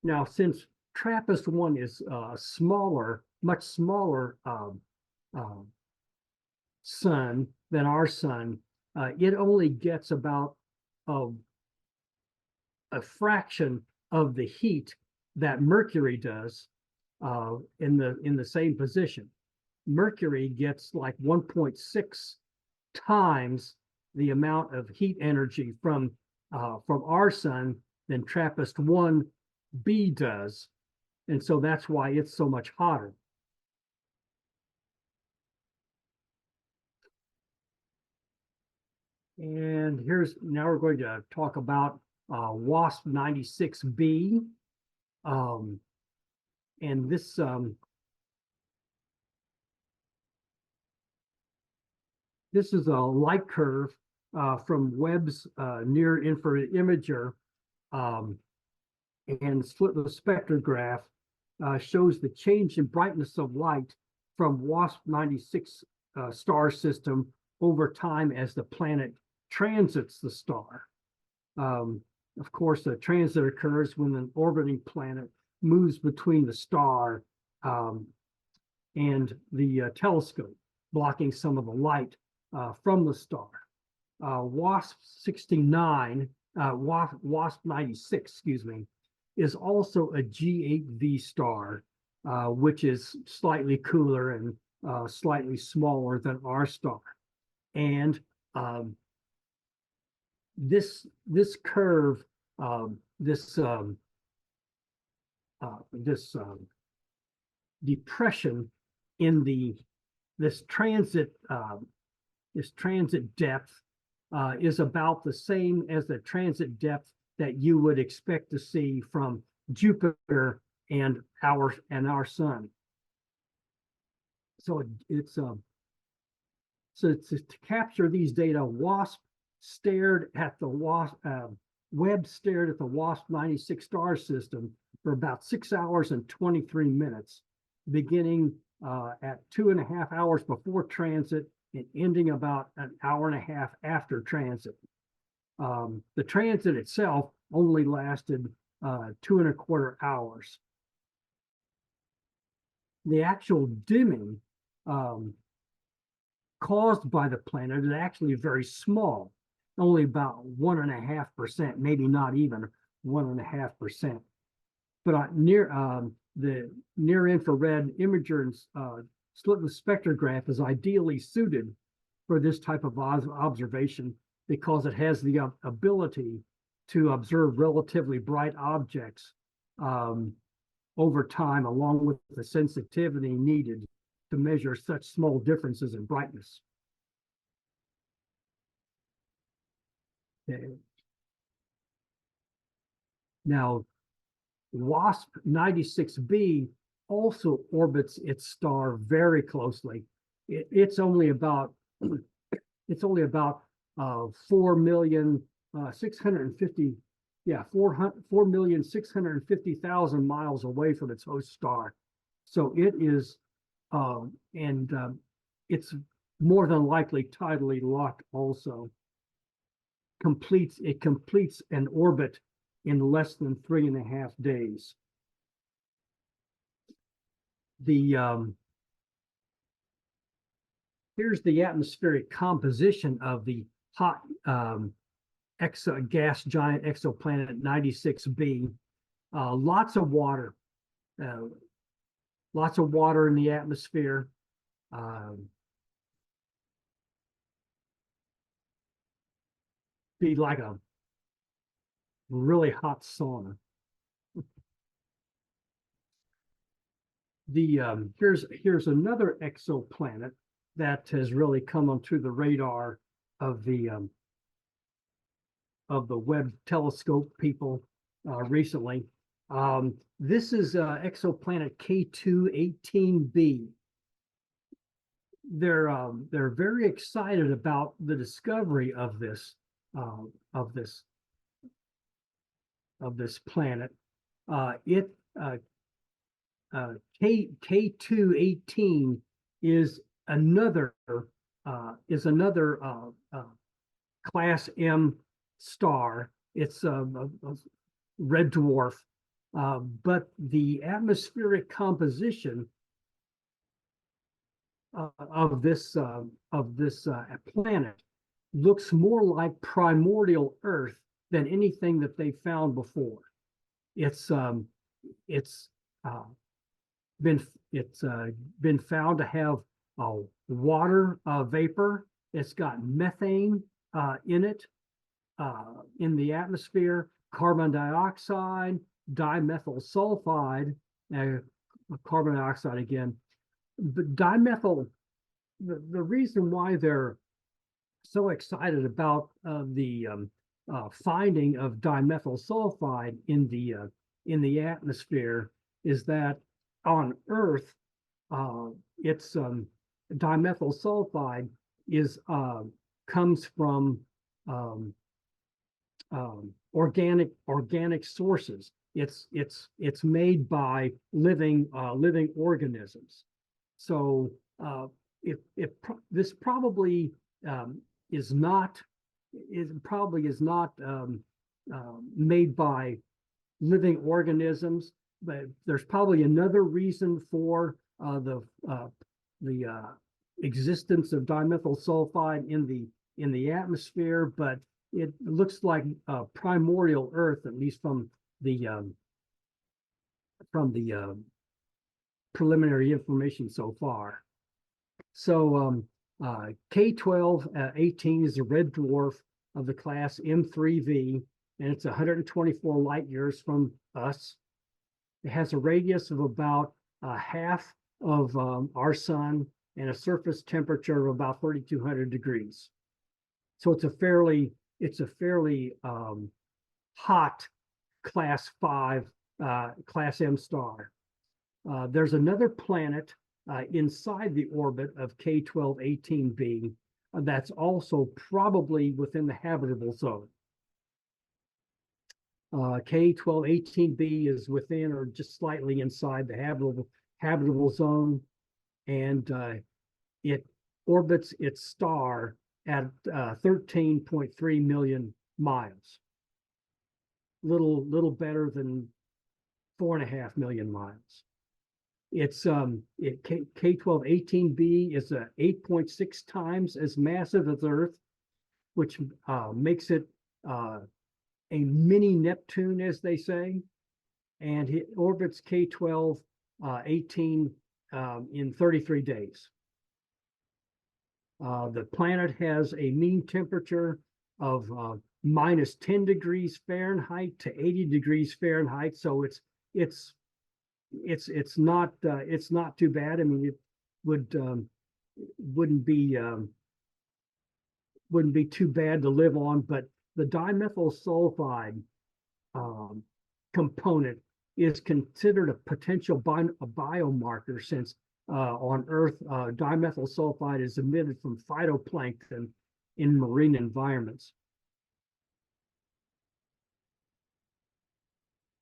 Now, since TRAPPIST-1 is smaller, much smaller sun than our sun, it only gets about a fraction of the heat that Mercury does in the same position. Mercury gets like 1.6 times the amount of heat energy from our sun than TRAPPIST-1b does, and so that's why it's so much hotter. And now we're going to talk about WASP 96b, and this this is a light curve from Webb's near-infrared imager and split the spectrograph shows the change in brightness of light from WASP 96 star system over time as the planet transits the star. Of course, the transit occurs when an orbiting planet moves between the star and the telescope, blocking some of the light from the star. WASP 69, WASP 96, excuse me, is also a G8V star, which is slightly cooler and slightly smaller than our star. And this curve, this depression in this transit depth is about the same as the transit depth that you would expect to see from Jupiter and our sun. So to capture these data, Webb stared at the WASP 96 star system for about 6 hours and 23 minutes, beginning at 2.5 hours before transit and ending about an hour and a half after transit. The transit itself only lasted 2.25 hours. The actual dimming caused by the planet is actually very small, only about 1.5%, maybe not even 1.5%. But the near-infrared imager slitless spectrograph is ideally suited for this type of observation because it has the ability to observe relatively bright objects over time, along with the sensitivity needed to measure such small differences in brightness. Okay. Now, WASP 96b also orbits its star very closely. It's only about 4,650,000 miles away from its host star. So it is, it's more than likely tidally locked also. It completes an orbit in less than 3.5 days. Here's the atmospheric composition of the hot gas giant exoplanet 96b. Lots of water in the atmosphere. Be like a really hot sauna. Here's another exoplanet that has really come onto the radar of the Webb telescope people recently. This is exoplanet K2-18b. They're very excited about the discovery of this planet. K2-18 is another class M star. It's a red dwarf, but the atmospheric composition of this planet looks more like primordial Earth than anything that they found before. It's been found to have water vapor. It's got methane in it, in the atmosphere, carbon dioxide, dimethyl sulfide, carbon dioxide again. But dimethyl, the reason why they're so excited about the finding of dimethyl sulfide in the atmosphere is that on Earth, it's dimethyl sulfide comes from organic sources. it's made by living organisms. So this probably is not made by living organisms, but there's probably another reason for the existence of dimethyl sulfide in the atmosphere, but it looks like primordial Earth, at least from the preliminary information so far. So K12-18 is a red dwarf of the class M3V, and it's 124 light years from us. It has a radius of about half of our sun and a surface temperature of about 3,200 degrees. So it's a fairly hot class 5, class M star. There's another planet inside the orbit of K12-18b that's also probably within the habitable zone. K12-18b is within or just slightly inside the habitable zone, and it orbits its star at 13.3 million miles. Little better than 4.5 million miles. It's K12-18b is 8.6 times as massive as Earth, which makes it a mini Neptune, as they say, and it orbits K12-18 in 33 days. The planet has a mean temperature of minus 10 degrees Fahrenheit to 80 degrees Fahrenheit, so it's not too bad. I mean, it wouldn't be too bad to live on, but the dimethyl sulfide component is considered a potential biomarker, since on Earth, dimethyl sulfide is emitted from phytoplankton in marine environments.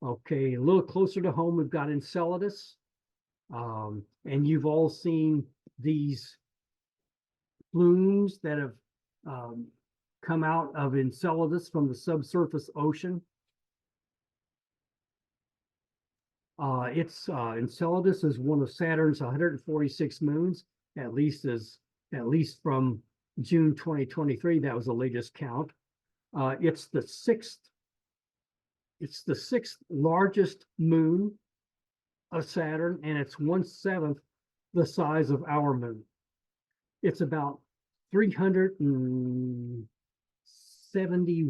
Okay, a little closer to home, we've got Enceladus, and you've all seen these plumes that have come out of Enceladus from the subsurface ocean. Enceladus is one of Saturn's 146 moons, at least from June 2023. That was the latest count. It's the sixth largest moon of Saturn, and it's 1/7 the size of our moon. It's about 370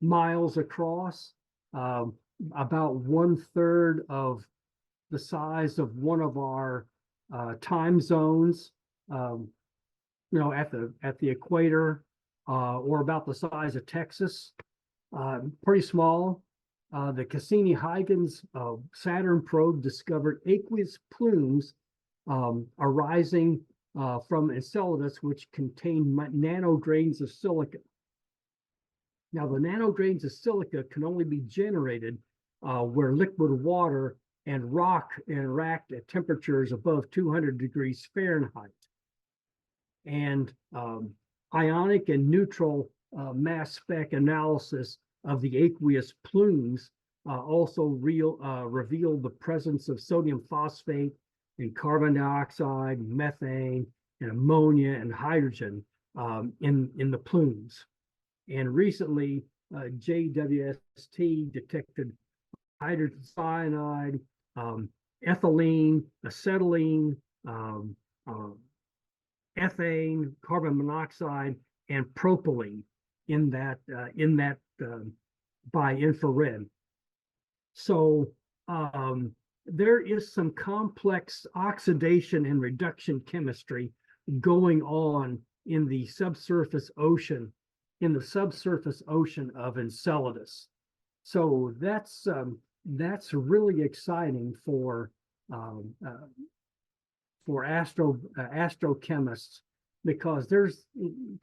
miles across, about 1/3 of the size of one of our time zones, at the equator, or about the size of Texas. Pretty small. The Cassini-Huygens Saturn probe discovered aqueous plumes arising from Enceladus, which contain nanograins of silica. Now, the nanograins of silica can only be generated where liquid water and rock interact at temperatures above 200 degrees Fahrenheit. And ionic and neutral mass spec analysis of the aqueous plumes also revealed the presence of sodium phosphate and carbon dioxide, methane, and ammonia and hydrogen in the plumes. And recently, JWST detected hydrogen cyanide, ethylene, acetylene, ethane, carbon monoxide, and propylene in that by infrared. So there is some complex oxidation and reduction chemistry going on in the subsurface ocean of Enceladus. So that's really exciting for astrochemists, because there's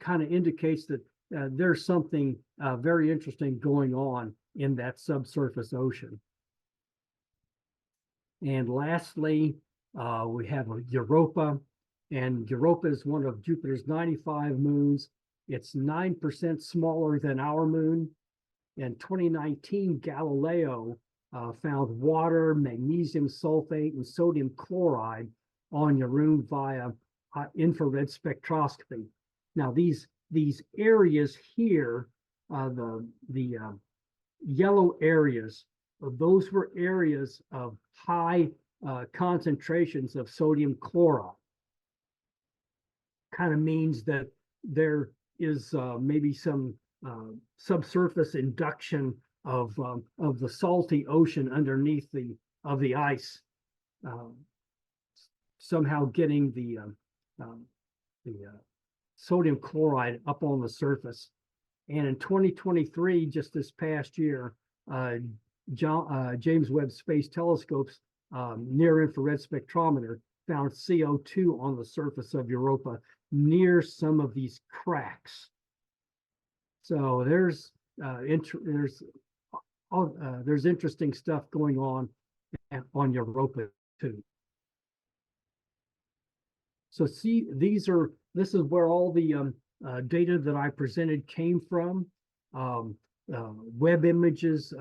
kind of indicates that there's something very interesting going on in that subsurface ocean. And lastly, we have Europa, and Europa is one of Jupiter's 95 moons. It's 9% smaller than our moon. In 2019, Galileo found water, magnesium sulfate, and sodium chloride on Europa via infrared spectroscopy. Now, these areas here, the yellow areas, those were areas of high concentrations of sodium chloride. Kind of means that there is maybe some subsurface induction of the salty ocean underneath the ice, somehow getting the sodium chloride up on the surface. And in 2023, just this past year, James Webb Space Telescope's near-infrared spectrometer found CO2 on the surface of Europa near some of these cracks. So there's interesting stuff going on Europa too. So see, this is where all the data that I presented came from. Web images,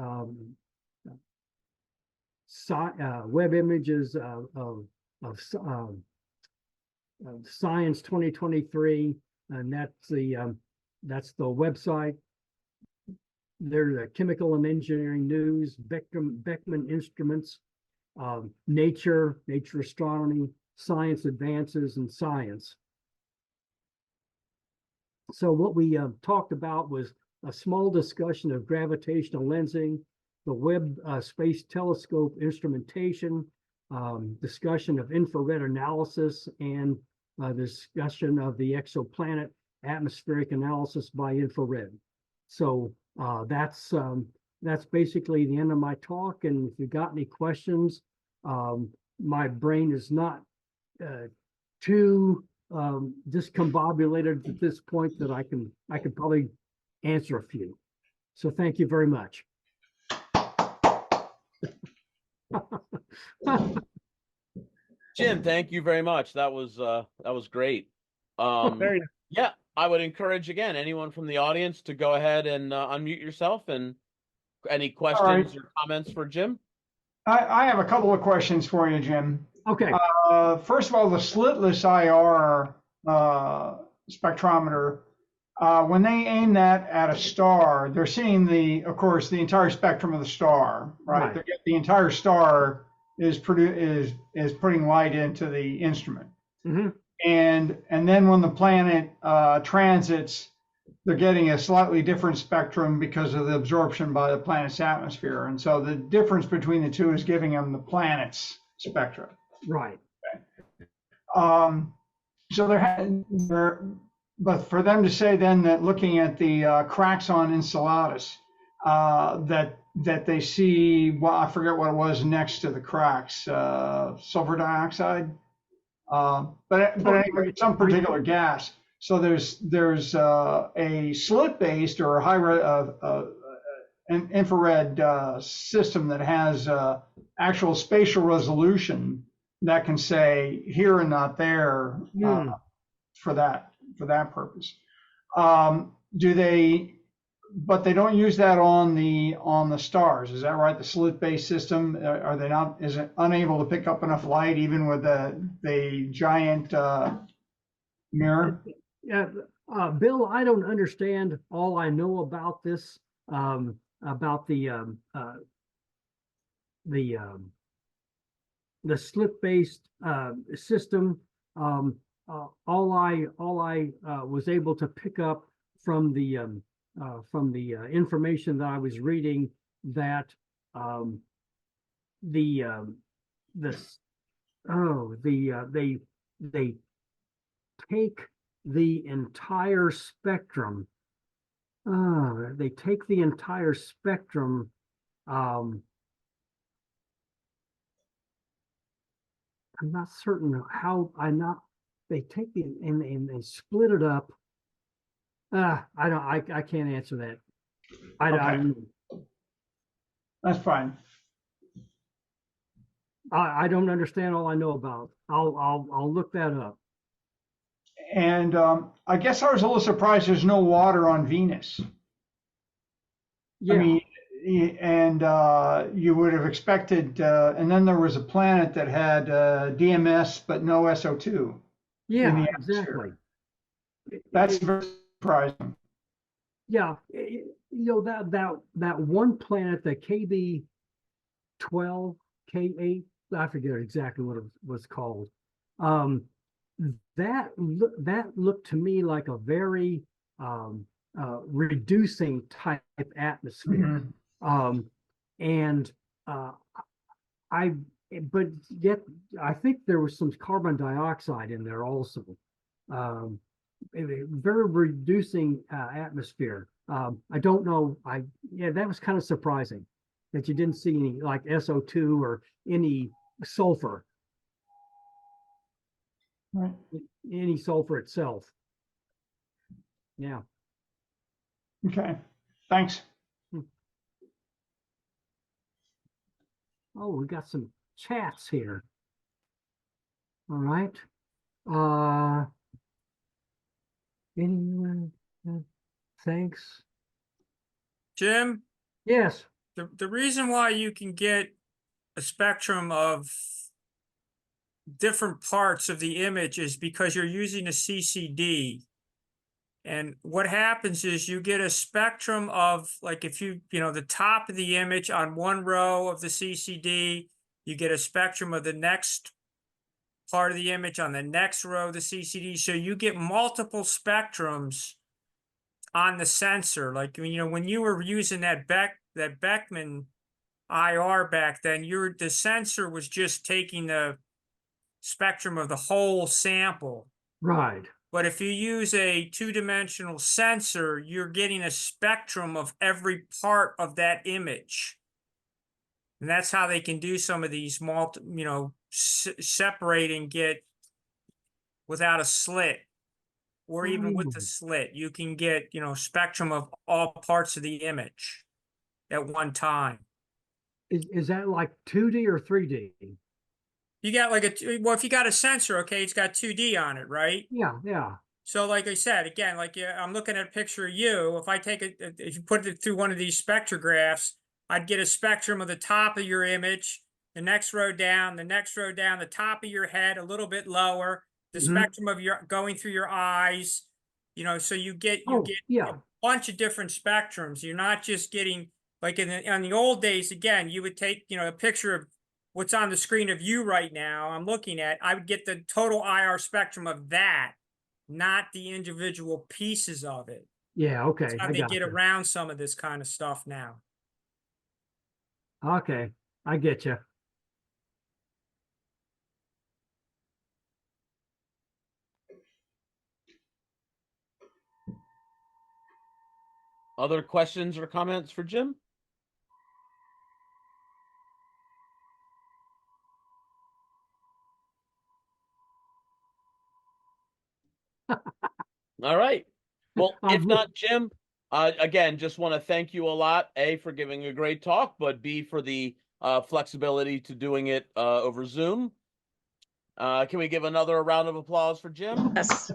web images of Science 2023, and that's the website. There's a Chemical and Engineering News, Beckman Instruments, Nature Astronomy, Science Advances, and Science. So what we talked about was a small discussion of gravitational lensing, the Webb Space Telescope instrumentation, discussion of infrared analysis, and discussion of the exoplanet atmospheric analysis by infrared. So that's basically the end of my talk. And if you got any questions, my brain is not too discombobulated at this point that I could probably answer a few. So thank you very much.
Jim, thank you very much. That was great.
Very
Yeah, I would encourage again anyone from the audience to go ahead and unmute yourself. And any questions or comments for Jim?
I have a couple of questions for you, Jim.
Okay.
First of all, the slitless IR spectrometer, when they aim that at a star, they're seeing of course, the entire spectrum of the star, right?
Right.
The entire star is putting light into the instrument.
Mm-hmm.
And then when the planet transits, they're getting a slightly different spectrum because of the absorption by the planet's atmosphere. And so the difference between the two is giving them the planet's spectrum.
Right.
So but for them to say then that looking at the cracks on Enceladus, that they see, well, I forget what it was next to the cracks, sulfur dioxide, but anyway, some particular gas. So there's a slit-based or an infrared system that has actual spatial resolution that can say here and not there for that purpose. But they don't use that on the stars. Is that right? The slit-based system, is it unable to pick up enough light even with the giant mirror?
Yeah, Bill, I don't understand. All I know about this, about the slit-based system, all I was able to pick up from the information that I was reading, that they take the entire spectrum. They take the entire spectrum. I'm not certain how. They take and they split it up. I can't answer that. I
Okay.
don't,
That's fine.
I don't understand all I know about. I'll look that up.
And I guess I was a little surprised there's no water on Venus. I
Yeah,
mean, and you would have expected, and then there was a planet that had DMS but no SO2 in
yeah,
the
exactly.
atmosphere. That's very surprising.
Yeah, that one planet, the KB 12, K8, I forget exactly what it was called. That looked to me like a very reducing type atmosphere.
Mhm.
And I, but yet I think there was some carbon dioxide in there also. A very reducing atmosphere. I don't know. Yeah, that was kind of surprising that you didn't see any like SO2 or any sulfur,
Right.
any sulfur itself. Yeah.
Okay. Thanks.
Oh, we got some chats here. All right. Uh, anyone? Thanks.
Jim,
Yes.
the reason why you can get a spectrum of different parts of the image is because you're using a CCD. And what happens is you get a spectrum of, like, if the top of the image on one row of the CCD, you get a spectrum of the next part of the image on the next row of the CCD. So you get multiple spectrums on the sensor. Like, when you were using that Beckman IR back then, the sensor was just taking the spectrum of the whole sample.
Right.
But if you use a two-dimensional sensor, you're getting a spectrum of every part of that image. And that's how they can do some of these separate and get without a slit, or even with the slit, you can get, spectrum of all parts of the image at one time.
Is that like 2D or 3D?
You got if you got a sensor, okay, it's got 2D on it, right?
Yeah, yeah.
So like I said, again, I'm looking at a picture of you. If I take if you put it through one of these spectrographs, I'd get a spectrum of the top of your image, the next row down, the next row down, the top of your head, a little bit lower, the spectrum of your going through your eyes, so you get
yeah.
a bunch of different spectrums. You're not just getting, like on the old days, again, you would take, a picture of what's on the screen of you right now, I'm looking at, I would get the total IR spectrum of that, not the individual pieces of it.
Yeah, okay.
That's how they get around some of this kind of stuff now.
Okay, I get you.
Other questions or comments for Jim? All right. Well, if not, Jim, again, just want to thank you a lot, A, for giving a great talk, but B, for the flexibility to doing it over Zoom. Can we give another round of applause for Jim?
Yes.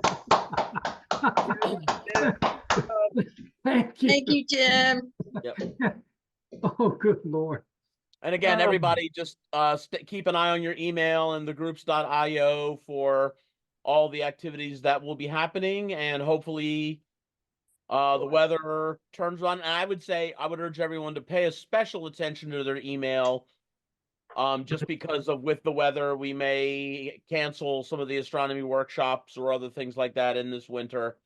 Thank you.
Thank you, Jim.
Yep.
Oh, good Lord.
And again, everybody, just keep an eye on your email and the groups.io for all the activities that will be happening, and hopefully the weather turns on. And I would urge everyone to pay a special attention to their email, just because with the weather, we may cancel some of the astronomy workshops or other things like that in this winter.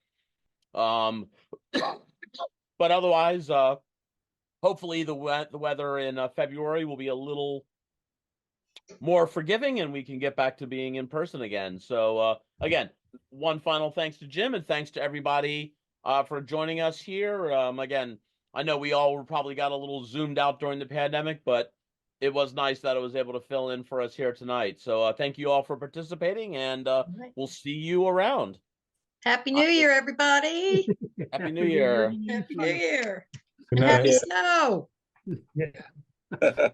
But otherwise, hopefully the weather in February will be a little more forgiving and we can get back to being in person again. So again, one final thanks to Jim, and thanks to everybody for joining us here. Again, I know we all probably got a little zoomed out during the pandemic, but it was nice that I was able to fill in for us here tonight. So thank you all for participating, and we'll see you around.
Happy New Year, everybody.
Happy New Year.
Happy New Year.
Good
And happy
night.
snow.
Yeah.